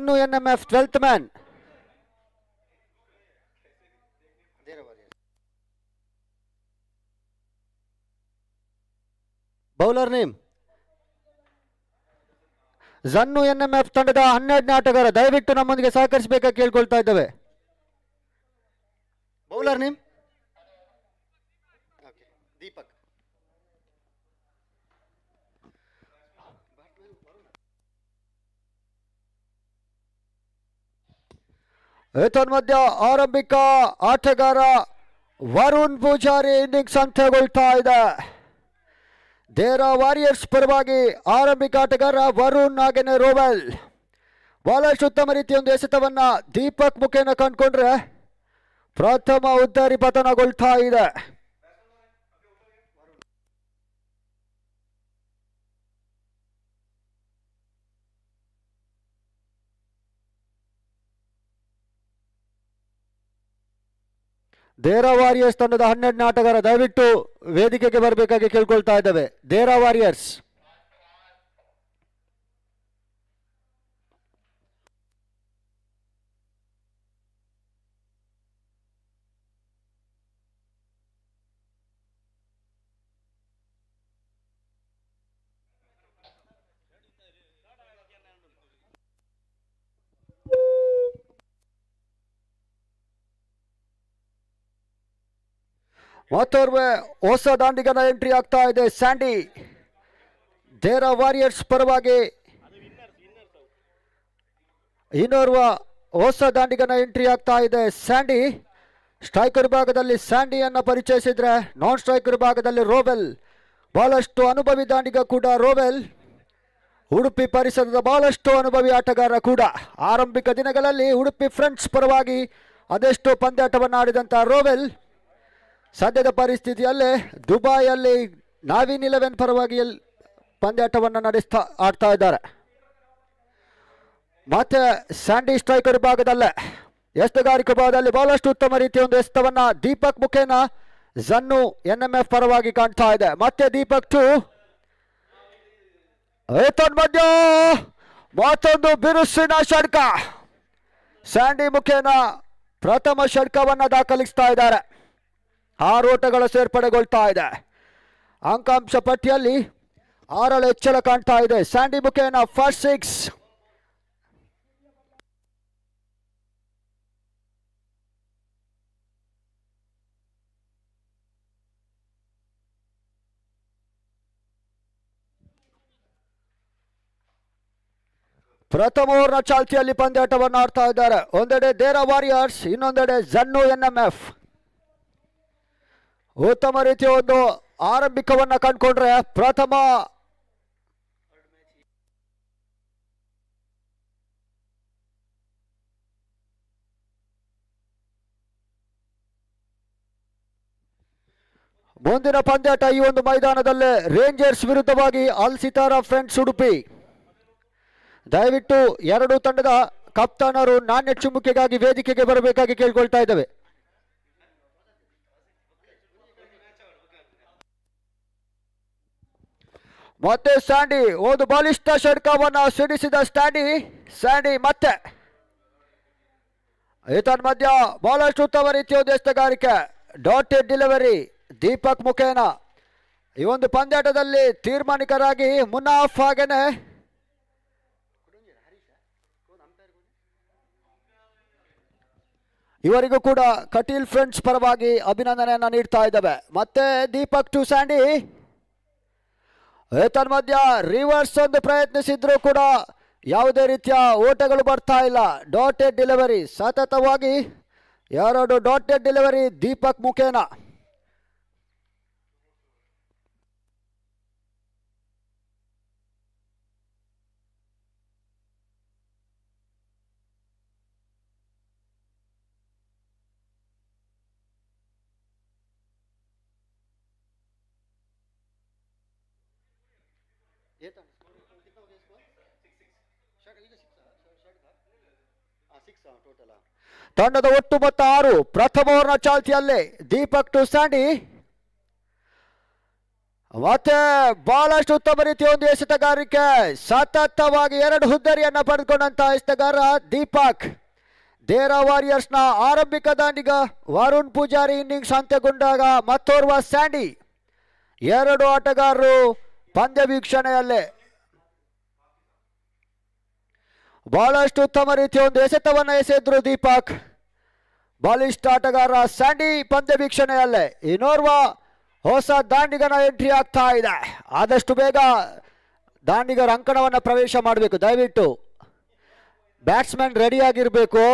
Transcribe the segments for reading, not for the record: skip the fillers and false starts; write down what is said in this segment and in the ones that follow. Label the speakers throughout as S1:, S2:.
S1: Zannu NMF 12th man. Bowler name Jannu NMF ತಂಡದ 12ನೇ ಆಟಗಾರ. ದಯವಿಟ್ಟು ನಮ್ಮೊಂದಿಗೆ ಸಹಕರಿಸಬೇಕಾಗಿ ಕೇಳ್ಕೊಳ್ತಾ ಇದ್ದೇವೆ. Bowler name Deepak. ಏತನ್ಮಧ್ಯ ಆರಂಭಿಕ ಆಟಗಾರ ವರುಣ್ ಪೂಜಾರಿ ಇನ್ನಿಂಗ್ಸ್ ಅಂತ್ಯಗೊಳ್ತಾ ಇದೆ. ದೇರಾ ವಾರಿಯರ್ಸ್ ಪರವಾಗಿ ಆರಂಭಿಕ ಆಟಗಾರ ವರುಣ್ ಹಾಗೆಯೇ ರೋವೆಲ್ ಬಹಳಷ್ಟು ಉತ್ತಮ ರೀತಿಯ ಒಂದು ಎಸೆತವನ್ನ ದೀಪಕ್ ಮುಖೇನ ಕಂಡುಕೊಂಡ್ರೆ ಪ್ರಥಮ ಉದ್ದಾರಿ ಪತನಗೊಳ್ತಾ ಇದೆ. ದೇರಾ ವಾರಿಯರ್ಸ್ ತಂಡದ 12ನೇ ಆಟಗಾರ ದಯವಿಟ್ಟು ವೇದಿಕೆಗೆ ಬರಬೇಕಾಗಿ ಕೇಳ್ಕೊಳ್ತಾ ಇದ್ದೇವೆ. ದೇರಾ ವಾರಿಯರ್ಸ್ ಮತ್ತೋರ್ವೆ ಹೊಸ ದಾಂಡಿಗನ ಎಂಟ್ರಿ ಆಗ್ತಾ ಇದೆ. ಸ್ಯಾಂಡಿ ದೇರಾ ವಾರಿಯರ್ಸ್ ಪರವಾಗಿ ಇನ್ನೋರ್ವ ಹೊಸ ದಾಂಡಿಗನ ಎಂಟ್ರಿ ಆಗ್ತಾ ಇದೆ. ಸ್ಯಾಂಡಿ ಸ್ಟ್ರೈಕರ್ ಭಾಗದಲ್ಲಿ ಸ್ಯಾಂಡಿಯನ್ನ ಪರಿಚಯಿಸಿದ್ರೆ ನಾನ್ ಸ್ಟ್ರೈಕರ್ ಭಾಗದಲ್ಲಿ ರೋವೆಲ್. ಬಹಳಷ್ಟು ಅನುಭವಿ ದಾಂಡಿಗ ಕೂಡ ರೋವೆಲ್. ಉಡುಪಿ ಪರಿಸರದ ಬಹಳಷ್ಟು ಅನುಭವಿ ಆಟಗಾರ ಕೂಡ. ಆರಂಭಿಕ ದಿನಗಳಲ್ಲಿ ಉಡುಪಿ ಫ್ರೆಂಡ್ಸ್ ಪರವಾಗಿ ಅದೆಷ್ಟು ಪಂದ್ಯಾಟವನ್ನು ಆಡಿದಂಥ ರೋವೆಲ್ ಸದ್ಯದ ಪರಿಸ್ಥಿತಿಯಲ್ಲೇ ದುಬೈಯಲ್ಲಿ ನಾವಿನ್ 11 ಪರವಾಗಿ ಪಂದ್ಯಾಟವನ್ನು ಆಡ್ತಾ ಇದ್ದಾರೆ. ಮತ್ತೆ ಸ್ಯಾಂಡಿ ಸ್ಟ್ರೈಕರ್ ಭಾಗದಲ್ಲೇ ಎಸೆತಗಾರಿಕೆ ಭಾಗದಲ್ಲಿ ಬಹಳಷ್ಟು ಉತ್ತಮ ರೀತಿಯ ಒಂದು ಎಸೆತವನ್ನ ದೀಪಕ್ ಮುಖೇನ ಜನ್ನು NMF ಪರವಾಗಿ ಕಾಣ್ತಾ ಇದೆ. ಮತ್ತೆ ದೀಪಕ್ 2 ಮಧ್ಯ ಮತ್ತೊಂದು ಬಿರುಸಿನ ಷಡ್ಕ. ಸ್ಯಾಂಡಿ ಮುಖೇನ ಪ್ರಥಮ ಷಡ್ಕವನ್ನ ದಾಖಲಿಸ್ತಾ ಇದ್ದಾರೆ. 6 ಓಟಗಳ ಸೇರ್ಪಡೆಗೊಳ್ತಾ ಇದೆ. ಅಂಕಾಂಶ ಪಟ್ಟಿಯಲ್ಲಿ 6 ಹೆಚ್ಚಳ ಕಾಣ್ತಾ ಇದೆ. ಸ್ಯಾಂಡಿ ಮುಖೇನ ಫಸ್ಟ್ 6. ಪ್ರಥಮ ಓವರ್ನ ಚಾಲ್ತಿಯಲ್ಲಿ ಪಂದ್ಯಾಟವನ್ನು ಆಡ್ತಾ ಇದ್ದಾರೆ. ಒಂದೆಡೆ ದೇರಾ ವಾರಿಯರ್ಸ್, ಇನ್ನೊಂದೆಡೆ ಜನ್ನು NMF. ಉತ್ತಮ ರೀತಿಯ ಒಂದು ಆರಂಭಿಕವನ್ನ ಕಂಡುಕೊಂಡ್ರೆ ಪ್ರಥಮ ಮುಂದಿನ ಪಂದ್ಯಾಟ ಈ ಒಂದು ಮೈದಾನದಲ್ಲೇ ರೇಂಜರ್ಸ್ ವಿರುದ್ಧವಾಗಿ ಅಲ್ ಸಿತಾರಾ ಫ್ರೆಂಡ್ಸ್ ಉಡುಪಿ. ದಯವಿಟ್ಟು ಎರಡು ತಂಡದ ಕಪ್ತಾನರು ನಾಣ್ಯ ಚುಮ್ಮುಕೆಗಾಗಿ ವೇದಿಕೆಗೆ ಬರಬೇಕಾಗಿ ಕೇಳ್ಕೊಳ್ತಾ ಇದ್ದೇವೆ. ಮತ್ತೆ ಸ್ಯಾಂಡಿ ಒಂದು ಬಲಿಷ್ಠ ಷಡ್ಕವನ್ನು ಸಿಡಿಸಿದ ಸ್ಯಾಂಡಿ ಮತ್ತೆ ಮಧ್ಯ ಬಹಳಷ್ಟು ಉತ್ತಮ ರೀತಿಯ ಎಸೆತಗಾರಿಕೆ. ಡಾಟೆಡ್ ಡೆಲಿವರಿ ದೀಪಕ್ ಮುಖೇನ ಈ ಒಂದು ಪಂದ್ಯಾಟದಲ್ಲಿ ತೀರ್ಮಾನಿಕರಾಗಿ ಮುನಾಫ್ ಹಾಗೇನೆ ಇವರಿಗೂ ಕೂಡ ಕಟೀಲ್ ಫ್ರೆಂಡ್ಸ್ ಪರವಾಗಿ ಅಭಿನಂದನೆಯನ್ನ ನೀಡ್ತಾ ಇದ್ದಾವೆ. ಮತ್ತೆ ದೀಪಕ್ 2 ಸ್ಯಾಂಡಿ. ಮಧ್ಯ ರಿವರ್ಸ್ ಒಂದು ಪ್ರಯತ್ನಿಸಿದ್ರು ಕೂಡ ಯಾವುದೇ ರೀತಿಯ ಓಟಗಳು ಬರ್ತಾ ಇಲ್ಲ. ಡಾಟೆಡ್ ಡೆಲಿವರಿ ಸತತವಾಗಿ 2 ಡಾಟೆಡ್ ಡೆಲಿವರಿ ದೀಪಕ್ ಮುಖೇನ. ತಂಡದ ಒಟ್ಟು ಮೊತ್ತ 6. ಪ್ರಥಮ ಓವರ್ನ ಚಾಲ್ತಿಯಲ್ಲೇ ದೀಪಕ್ 2 ಸ್ಯಾಂಡಿ. ಮತ್ತೆ ಬಹಳಷ್ಟು ಉತ್ತಮ ರೀತಿಯ ಒಂದು ಎಸೆತಗಾರಿಕೆ, ಸತತವಾಗಿ 2 ಹುದ್ದರಿಯನ್ನ ಪಡೆದುಕೊಂಡಂತ ಎಸೆತಗಾರ ದೀಪಕ್. ದೇರಾ ವಾರಿಯರ್ಸ್ ನ ಆರಂಭಿಕ ದಾಂಡಿಗ ವರುಣ್ ಪೂಜಾರಿ ಇನ್ನಿಂಗ್ಸ್ ಅಂತ್ಯಗೊಂಡಾಗ ಮತ್ತೋರ್ವ ಸ್ಯಾಂಡಿ. 2 ಆಟಗಾರರು ಪಂದ್ಯ ವೀಕ್ಷಣೆಯಲ್ಲೇ ಬಹಳಷ್ಟು ಉತ್ತಮ ರೀತಿಯ ಒಂದು ಎಸೆತವನ್ನು ಎಸೆದ್ರು ದೀಪಕ್. ಬಲಿಷ್ಠ ಆಟಗಾರ ಸ್ಯಾಂಡಿ ಪಂದ್ಯ ವೀಕ್ಷಣೆಯಲ್ಲೇ. ಇನ್ನೋರ್ವ ಹೊಸ ದಾಂಡಿಗನ ಎಂಟ್ರಿ ಆಗ್ತಾ ಇದೆ. ಆದಷ್ಟು ಬೇಗ ದಾಂಡಿಗರ ಅಂಕಣವನ್ನು ಪ್ರವೇಶ ಮಾಡಬೇಕು. ದಯವಿಟ್ಟು ಬ್ಯಾಟ್ಸ್ಮನ್ ರೆಡಿಯಾಗಿರಬೇಕು,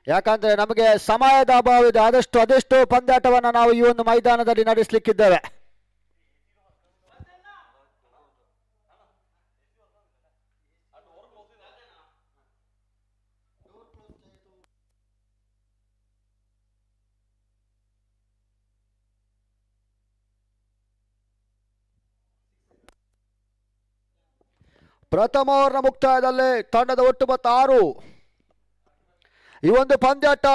S1: ಯಾಕಂದರೆ ನಮಗೆ ಸಮಯದ ಅಭಾವ ಇದೆ. ಅದೆಷ್ಟು ಪಂದ್ಯಾಟವನ್ನು ನಾವು ಈ ಒಂದು ಮೈದಾನದಲ್ಲಿ ನಡೆಸಲಿಕ್ಕಿದ್ದೇವೆ. ಪ್ರಥಮ ಓವರ್ನ ಮುಕ್ತಾಯದಲ್ಲಿ ತಂಡದ ಒಟ್ಟು ಮೊತ್ತ 6. ಈ ಒಂದು ಪಂದ್ಯಾಟ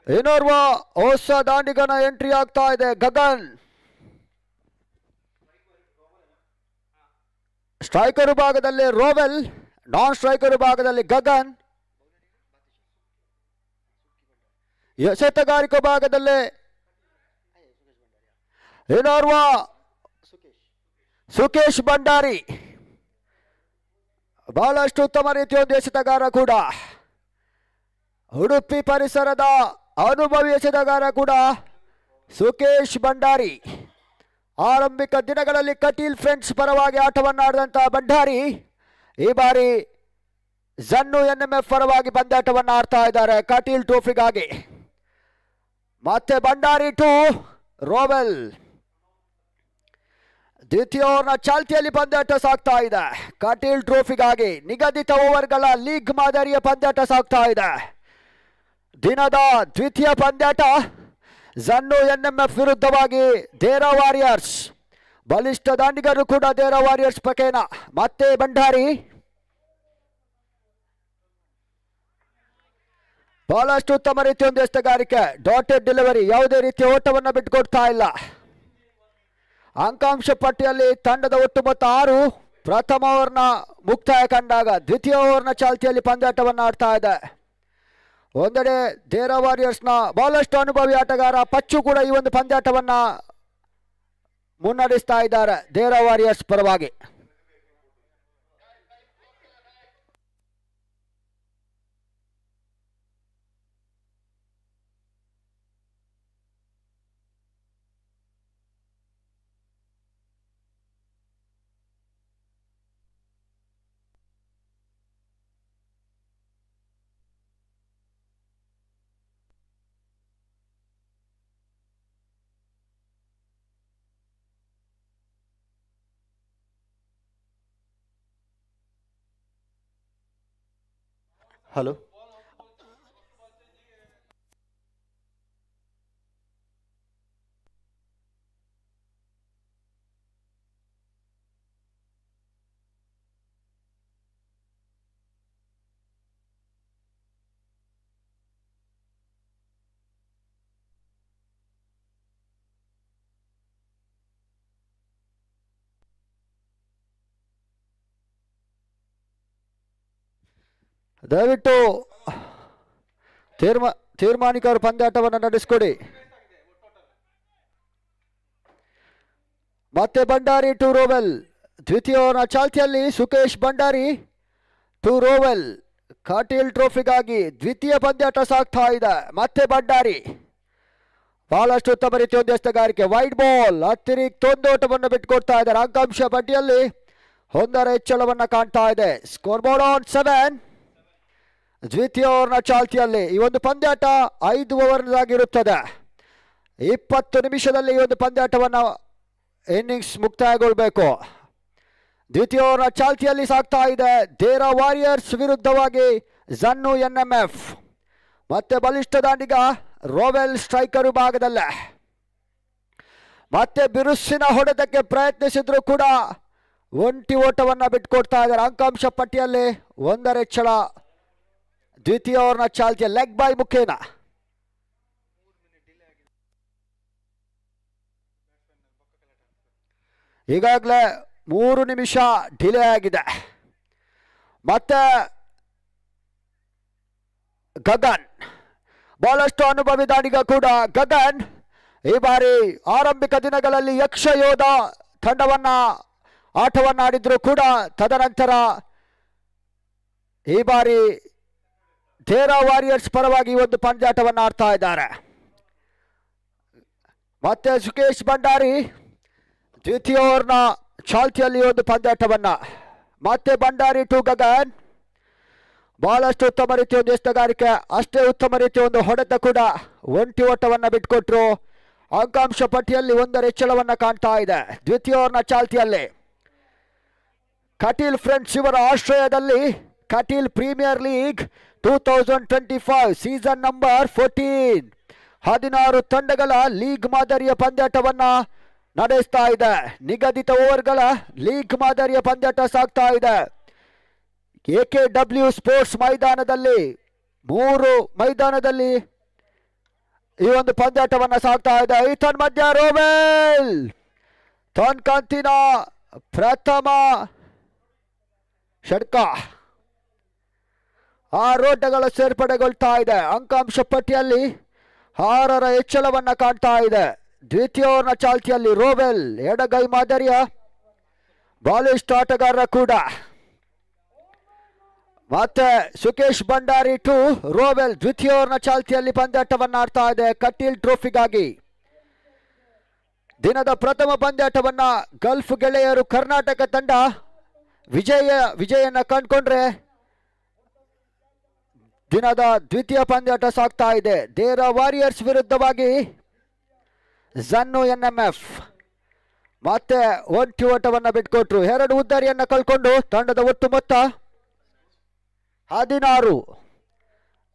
S1: ಇನ್ನೋರ್ವ ಹೊಸ ದಾಂಡಿಗನ ಎಂಟ್ರಿ ಆಗ್ತಾ ಇದೆ, ಗಗನ್. ಸ್ಟ್ರೈಕರ್ ವಿಭಾಗದಲ್ಲಿ ರೋವೆಲ್, ನಾನ್ ಸ್ಟ್ರೈಕರ್ ವಿಭಾಗದಲ್ಲಿ ಗಗನ್. ಎಸೆತಗಾರಿಕೆ ವಿಭಾಗದಲ್ಲಿ ಇನ್ನೋರ್ವ ಸುಕೇಶ್ ಭಂಡಾರಿ. ಬಹಳಷ್ಟು ಉತ್ತಮ ರೀತಿಯ ಒಂದು ಎಸೆತಗಾರ ಕೂಡ, ಉಡುಪಿ ಪರಿಸರದ ಅನುಭವಿ ಎಸೆತಗಾರ ಕೂಡ ಸುಕೇಶ್ ಭಂಡಾರಿ. ಆರಂಭಿಕ ದಿನಗಳಲ್ಲಿ ಕಟೀಲ್ ಫ್ರೆಂಡ್ಸ್ ಪರವಾಗಿ ಆಟವನ್ನಾಡಿದಂತಹ ಭಂಡಾರಿ ಈ ಬಾರಿ ಜನ್ನು NMF ಪರವಾಗಿ ಪಂದ್ಯಾಟವನ್ನು ಆಡ್ತಾ ಇದ್ದಾರೆ ಕಟೀಲ್ ಟ್ರೋಫಿಗಾಗಿ. ಮತ್ತೆ ಭಂಡಾರಿ ಟು ರೋವೆಲ್. ದ್ವಿತೀಯ ಓವರ್ನ ಚಾಲ್ತಿಯಲ್ಲಿ ಪಂದ್ಯಾಟ ಸಾಗ್ತಾ ಇದೆ. ಕಟೀಲ್ ಟ್ರೋಫಿಗಾಗಿ ನಿಗದಿತ ಓವರ್ಗಳ ಲೀಗ್ ಮಾದರಿಯ ಪಂದ್ಯಾಟ ಸಾಗ್ತಾ ಇದೆ. ದಿನದ ದ್ವಿತೀಯ ಪಂದ್ಯಾಟ ಜನ್ನು NMF ವಿರುದ್ಧವಾಗಿ ದೇರಾ ವಾರಿಯರ್ಸ್. ಬಲಿಷ್ಠ ದಾಂಡಿಗರು ಕೂಡ ದೇರಾ ವಾರಿಯರ್ಸ್ ಪಕೇನ. ಮತ್ತೆ ಭಂಡಾರಿ ಬಹಳಷ್ಟು ಉತ್ತಮ ರೀತಿಯ ಒಂದು ಎಸೆತಗಾರಿಕೆ, ಡಾಟೆಡ್ ಡೆಲಿವರಿ, ಯಾವುದೇ ರೀತಿಯ ಓಟವನ್ನು ಬಿಟ್ಟುಕೊಡ್ತಾ ಇಲ್ಲ. ಅಂಕಾಂಶ ಪಟ್ಟಿಯಲ್ಲಿ ತಂಡದ ಒಟ್ಟು ಮೊತ್ತ 6. ಪ್ರಥಮ ಓವರ್ನ ಮುಕ್ತಾಯ ಕಂಡಾಗ ದ್ವಿತೀಯ ಓವರ್ನ ಚಾಲ್ತಿಯಲ್ಲಿ ಪಂದ್ಯಾಟವನ್ನು ಆಡ್ತಾ ಇದೆ. ಒಂದೆಡೆ ದೇರಾ ವಾರಿಯರ್ಸ್ನ ಬಹಳಷ್ಟು ಅನುಭವಿ ಆಟಗಾರ ಪಚ್ಚು ಕೂಡ ಈ ಒಂದು ಪಂದ್ಯಾಟವನ್ನು ಮುನ್ನಡೆಸ್ತಾ ಇದ್ದಾರೆ ದೇರಾ ವಾರಿಯರ್ಸ್ ಪರವಾಗಿ. ಹಲೋ, ದಯವಿಟ್ಟು ತೀರ್ಮಾನಿಕರು ಪಂದ್ಯಾಟವನ್ನು ನಡೆಸಿಕೊಡಿ. ಮತ್ತೆ ಭಂಡಾರಿ ಟು ರೋವೆಲ್. ದ್ವಿತೀಯ ಓವರ್ನ ಚಾಲ್ತಿಯಲ್ಲಿ ಸುಕೇಶ್ ಭಂಡಾರಿ ಟು ರೋವೆಲ್. ಕಟೀಲ್ ಟ್ರೋಫಿಗಾಗಿ ದ್ವಿತೀಯ ಪಂದ್ಯಾಟ ಸಾಗ್ತಾ ಇದೆ. ಮತ್ತೆ ಭಂಡಾರಿ ಬಹಳಷ್ಟು ಉತ್ತಮ ರೀತಿಯ ಒಂದು ಎಸೆತಗಾರಿಕೆ, ವೈಡ್ ಬಾಲ್, ಅತಿರಿಕ್ತ ಒಂದು ಓಟವನ್ನು ಬಿಟ್ಟುಕೊಡ್ತಾ ಇದ್ದಾರೆ. ಅಂಕಾಂಶ ಪಟ್ಟಿಯಲ್ಲಿ 1 ಹೆಚ್ಚಳವನ್ನು ಕಾಣ್ತಾ ಇದೆ. Score board on 7. ದ್ವಿತೀಯ ಓವರ್ನ ಚಾಲ್ತಿಯಲ್ಲಿ ಈ ಒಂದು ಪಂದ್ಯಾಟ 5 ಓವರ್ನಾಗಿರುತ್ತದೆ. 20 ನಿಮಿಷದಲ್ಲಿ ಈ ಒಂದು ಪಂದ್ಯಾಟವನ್ನು ಇನ್ನಿಂಗ್ಸ್ ಮುಕ್ತಾಯಗೊಳ್ಳಬೇಕು. ದ್ವಿತೀಯ ಓವರ್ನ ಚಾಲ್ತಿಯಲ್ಲಿ ಸಾಗ್ತಾ ಇದೆ. ದೇರಾ ವಾರಿಯರ್ಸ್ ವಿರುದ್ಧವಾಗಿ ಜನ್ನು NMF. ಮತ್ತೆ ಬಲಿಷ್ಠ ದಾಂಡಿಗ ರೋವೆಲ್ ಸ್ಟ್ರೈಕರ್ ವಿಭಾಗದಲ್ಲೇ. ಮತ್ತೆ ಬಿರುಸಿನ ಹೊಡೆತಕ್ಕೆ ಪ್ರಯತ್ನಿಸಿದ್ರು ಕೂಡ ಒಂಟಿ ಓಟವನ್ನು ಬಿಟ್ಟುಕೊಡ್ತಾ ಇದ್ದಾರೆ. ಅಂಕಾಂಶ ಪಟ್ಟಿಯಲ್ಲಿ 1 ಹೆಚ್ಚಳ. ದ್ವಿತೀಯ ಓವರ್ನ ಚಾಲ್ತಿಯ ಲೆಗ್ ಬೈ ಮುಖೇನ ಈಗಾಗಲೇ 3 ನಿಮಿಷ ಡಿಲೇ ಆಗಿದೆ. ಮತ್ತೆ ಗಗನ್ ಬಹಳಷ್ಟು ಅನುಭವಿ ದಾಂಡಿಗ ಕೂಡ. ಗಗನ್ ಈ ಬಾರಿ ಆರಂಭಿಕ ದಿನಗಳಲ್ಲಿ ಯಕ್ಷಯೋಧ ತಂಡವನ್ನ ಆಟವನ್ನಾಡಿದ್ರು ಕೂಡ ತದನಂತರ ಈ ಬಾರಿ ಥೇರಾ ವಾರಿಯರ್ಸ್ ಪರವಾಗಿ ಒಂದು ಪಂದ್ಯಾಟವನ್ನು ಆಡ್ತಾ ಇದ್ದಾರೆ. ಮತ್ತೆ ಸುಕೇಶ್ ಭಂಡಾರಿ ದ್ವಿತೀಯ ಓವರ್ನ ಚಾಲ್ತಿಯಲ್ಲಿ ಒಂದು ಪಂದ್ಯಾಟವನ್ನ. ಮತ್ತೆ ಭಂಡಾರಿ ಟು ಗಗನ್ ಬಹಳಷ್ಟು ಉತ್ತಮ ರೀತಿಯ ಒಂದು ಎಸ್ತಗಾರಿಕೆ, ಅಷ್ಟೇ ಉತ್ತಮ ರೀತಿಯ ಒಂದು ಹೊಡೆತ ಕೂಡ. ಒಂಟಿ ಓಟವನ್ನು ಬಿಟ್ಕೊಟ್ರು. ಅಂಕಾಂಶ ಪಟ್ಟಿಯಲ್ಲಿ 1 ಹೆಚ್ಚಳವನ್ನು ಕಾಣ್ತಾ ಇದೆ ದ್ವಿತೀಯ ಓವರ್ನ ಚಾಲ್ತಿಯಲ್ಲಿ. ಕಟೀಲ್ ಫ್ರೆಂಡ್ಸ್ ಇವರ ಆಶ್ರಯದಲ್ಲಿ Kateel premier league 2025 season number 14 16 ತಂಡಗಳ ಲೀಗ್ ಮಾದರಿಯ ಪಂದ್ಯಾಟವನ್ನ ನಡೆಸ್ತಾ ಇದೆ. ನಿಗದಿತ ಓವರ್ಗಳ ಲೀಗ್ ಮಾದರಿಯ ಪಂದ್ಯಾಟ ಸಾಗ್ತಾ ಇದೆ. AKW ಸ್ಪೋರ್ಟ್ಸ್ ಮೈದಾನದಲ್ಲಿ 3 ಮೈದಾನದಲ್ಲಿ ಈ ಒಂದು ಪಂದ್ಯಾಟವನ್ನ ಸಾಗ್ತಾ ಇದೆ. ಈತನ್ ಮಧ್ಯ ರೋವೆಲ್ ತನ್ ಕಂತಿನ ಪ್ರಥಮ ಷಟ್ಕ 6 ಓಟಗಳ ಸೇರ್ಪಡೆಗೊಳ್ತಾ ಇದೆ. ಅಂಕಾಂಶ ಪಟ್ಟಿಯಲ್ಲಿ 6ರ ಹೆಚ್ಚಳವನ್ನ ಕಾಣ್ತಾ ಇದೆ. ದ್ವಿತೀಯ ಓವರ್ನ ಚಾಲ್ತಿಯಲ್ಲಿ ರೋವೆಲ್ ಎಡಗೈ ಮಾದರಿಯ ಬಾಲಿಸ್ಟ್ ಆಟಗಾರ ಕೂಡ. ಮತ್ತೆ ಸುಕೇಶ್ ಭಂಡಾರಿ ಟು ರೋವೆಲ್ ದ್ವಿತೀಯ ಓವರ್ನ ಚಾಲ್ತಿಯಲ್ಲಿ ಪಂದ್ಯಾಟವನ್ನ ಆಡ್ತಾ ಇದೆ ಕಟೀಲ್ ಟ್ರೋಫಿಗಾಗಿ. ದಿನದ ಪ್ರಥಮ ಪಂದ್ಯಾಟವನ್ನ ಗಲ್ಫ್ ಗೆಳೆಯರು ಕರ್ನಾಟಕ ತಂಡ ವಿಜಯನ್ನ ಕಂಡುಕೊಂಡ್ರೆ ದಿನದ ದ್ವಿತೀಯ ಪಂದ್ಯಾಟ ಸಾಗ್ತಾ ಇದೆ. ಥೇರಾ ವಾರಿಯರ್ಸ್ ವಿರುದ್ಧವಾಗಿ ಜನ್ನು NMF ಮತ್ತೆ ಒಂಟಿ ಓಟವನ್ನು ಬಿಟ್ಕೊಟ್ರು. 2 ಉದ್ದರಿಯನ್ನು ಕಳ್ಕೊಂಡು ತಂಡದ ಒಟ್ಟು ಮೊತ್ತ 16.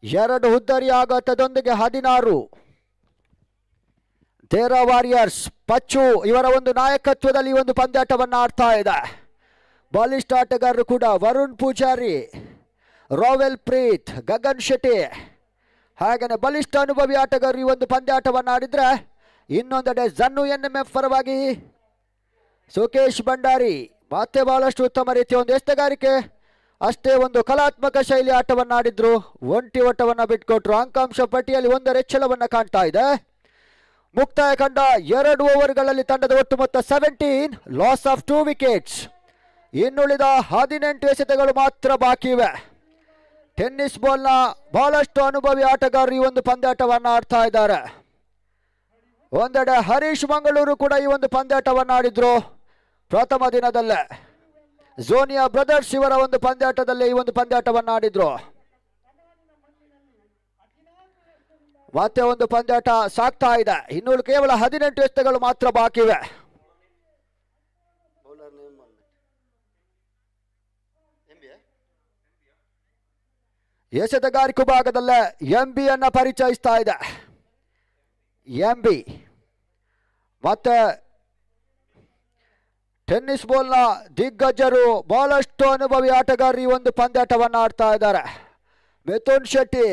S1: 2 ಉದ್ದರಿ ಆಘಾತದೊಂದಿಗೆ 16. ಥೇರಾ ವಾರಿಯರ್ಸ್ ಪಚ್ಚು ಇವರ ಒಂದು ನಾಯಕತ್ವದಲ್ಲಿ ಒಂದು ಪಂದ್ಯಾಟವನ್ನು ಆಡ್ತಾ ಇದೆ. ಬಾಲಿಸ್ಟ್ ಆಟಗಾರರು ಕೂಡ ವರುಣ್ ಪೂಜಾರಿ, ರೋವೆಲ್ ಪ್ರೀತ್, ಗಗನ್ ಶೆಟ್ಟಿ ಹಾಗೆಯೇ ಬಲಿಷ್ಠ ಅನುಭವಿ ಆಟಗಾರರು ಈ ಒಂದು ಪಂದ್ಯಾಟವನ್ನು ಆಡಿದ್ರೆ, ಇನ್ನೊಂದೆಡೆ ಜನ್ನು NMF ಪರವಾಗಿ ಸುಕೇಶ್ ಭಂಡಾರಿ ಮತ್ತೆ ಬಹಳಷ್ಟು ಉತ್ತಮ ರೀತಿಯ ಒಂದು ಎಸ್ತಗಾರಿಕೆ, ಅಷ್ಟೇ ಒಂದು ಕಲಾತ್ಮಕ ಶೈಲಿ ಆಟವನ್ನು ಆಡಿದ್ರು. ಒಂಟಿ ಓಟವನ್ನು ಬಿಟ್ಕೊಟ್ರು. ಅಂಕಾಂಶ ಪಟ್ಟಿಯಲ್ಲಿ 1 ಹೆಚ್ಚಳವನ್ನು ಕಾಣ್ತಾ ಇದೆ. ಮುಕ್ತಾಯ ಕಂಡ 2 ಓವರ್ಗಳಲ್ಲಿ ತಂಡದ ಒಟ್ಟು ಮೊತ್ತ 17, ಲಾಸ್ ಆಫ್ 2 ವಿಕೆಟ್ಸ್. ಇನ್ನುಳಿದ 18 ಎಸೆತಗಳು ಮಾತ್ರ ಬಾಕಿ ಇವೆ. ಟೆನ್ನಿಸ್ ಬಾಲ್ನ ಬಹಳಷ್ಟು ಅನುಭವಿ ಆಟಗಾರರು ಈ ಒಂದು ಪಂದ್ಯಾಟವನ್ನು ಆಡ್ತಾ ಇದ್ದಾರೆ. ಒಂದೆಡೆ ಹರೀಶ್ ಮಂಗಳೂರು ಕೂಡ ಈ ಒಂದು ಪಂದ್ಯಾಟವನ್ನು ಆಡಿದ್ರು ಪ್ರಥಮ ದಿನದಲ್ಲೇ. ಝೋನಿಯಾ ಬ್ರದರ್ಸ್ ಇವರ ಒಂದು ಪಂದ್ಯಾಟದಲ್ಲಿ ಈ ಒಂದು ಪಂದ್ಯಾಟವನ್ನು ಆಡಿದ್ರು. ಮತ್ತೆ ಒಂದು ಪಂದ್ಯಾಟ ಸಾಗ್ತಾ ಇದೆ. ಇನ್ನೂ ಕೇವಲ 18 ಎಸೆತಗಳು ಮಾತ್ರ ಬಾಕಿ ಇವೆ. ಎಸೆತಗಾರಿಕೆ ಭಾಗದಲ್ಲೇ MB ಅನ್ನ ಪರಿಚಯಿಸ್ತಾ ಇದೆ. MB ಮತ್ತೆ ಟೆನ್ನಿಸ್ ಬಾಲ್ನ ದಿಗ್ಗಜರು ಬಹಳಷ್ಟು ಅನುಭವಿ ಆಟಗಾರರು ಈ ಒಂದು ಪಂದ್ಯಾಟವನ್ನು ಆಡ್ತಾ ಇದ್ದಾರೆ. ಮಿಥುನ್ ಶೆಟ್ಟಿ,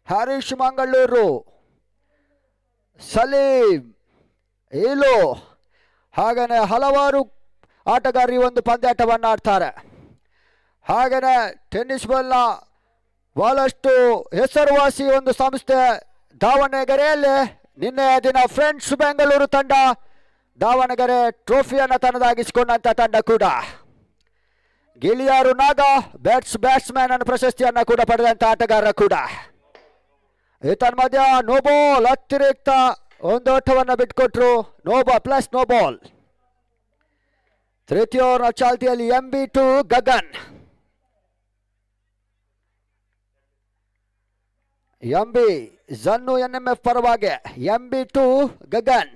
S1: ಹರೀಶ್ ಮಂಗಳೂರು, ಸಲೀಂ ಇಲು ಹಾಗೇನೆ ಹಲವಾರು ಆಟಗಾರರು ಈ ಒಂದು ಪಂದ್ಯಾಟವನ್ನು ಆಡ್ತಾರೆ. ಹಾಗೇನೆ ಟೆನ್ನಿಸ್ ಬಾಲ್ನ ಬಹಳಷ್ಟು ಹೆಸರುವಾಸಿ ಒಂದು ಸಂಸ್ಥೆ ದಾವಣಗೆರೆಯಲ್ಲಿ ನಿನ್ನೆಯ ದಿನ ಫ್ರೆಂಡ್ಸ್ ಬೆಂಗಳೂರು ತಂಡ ದಾವಣಗೆರೆ ಟ್ರೋಫಿಯನ್ನು ತನ್ನದಾಗಿಸಿಕೊಂಡಂತ ತಂಡ ಕೂಡ. ಗಿಳಿಯಾರು ನಾಗ ಬ್ಯಾಟ್ಸ್ಮನ್ ಅನ್ನು ಪ್ರಶಸ್ತಿಯನ್ನು ಕೂಡ ಪಡೆದಂತ ಆಟಗಾರ ಕೂಡ. ಮಧ್ಯ ನೋ ಬಾಲ್ ಅತಿರಿಕ್ತ ಒಂದು ಓಟವನ್ನು ಬಿಟ್ಕೊಟ್ರು. No ball. ತೃತೀಯ ಓವರ್ನ ಚಾಲ್ತಿಯಲ್ಲಿ MB ಟು ಗಗನ್. MB ಜನ್ನು NMF ಪರವಾಗಿ MB ಟು ಗಗನ್.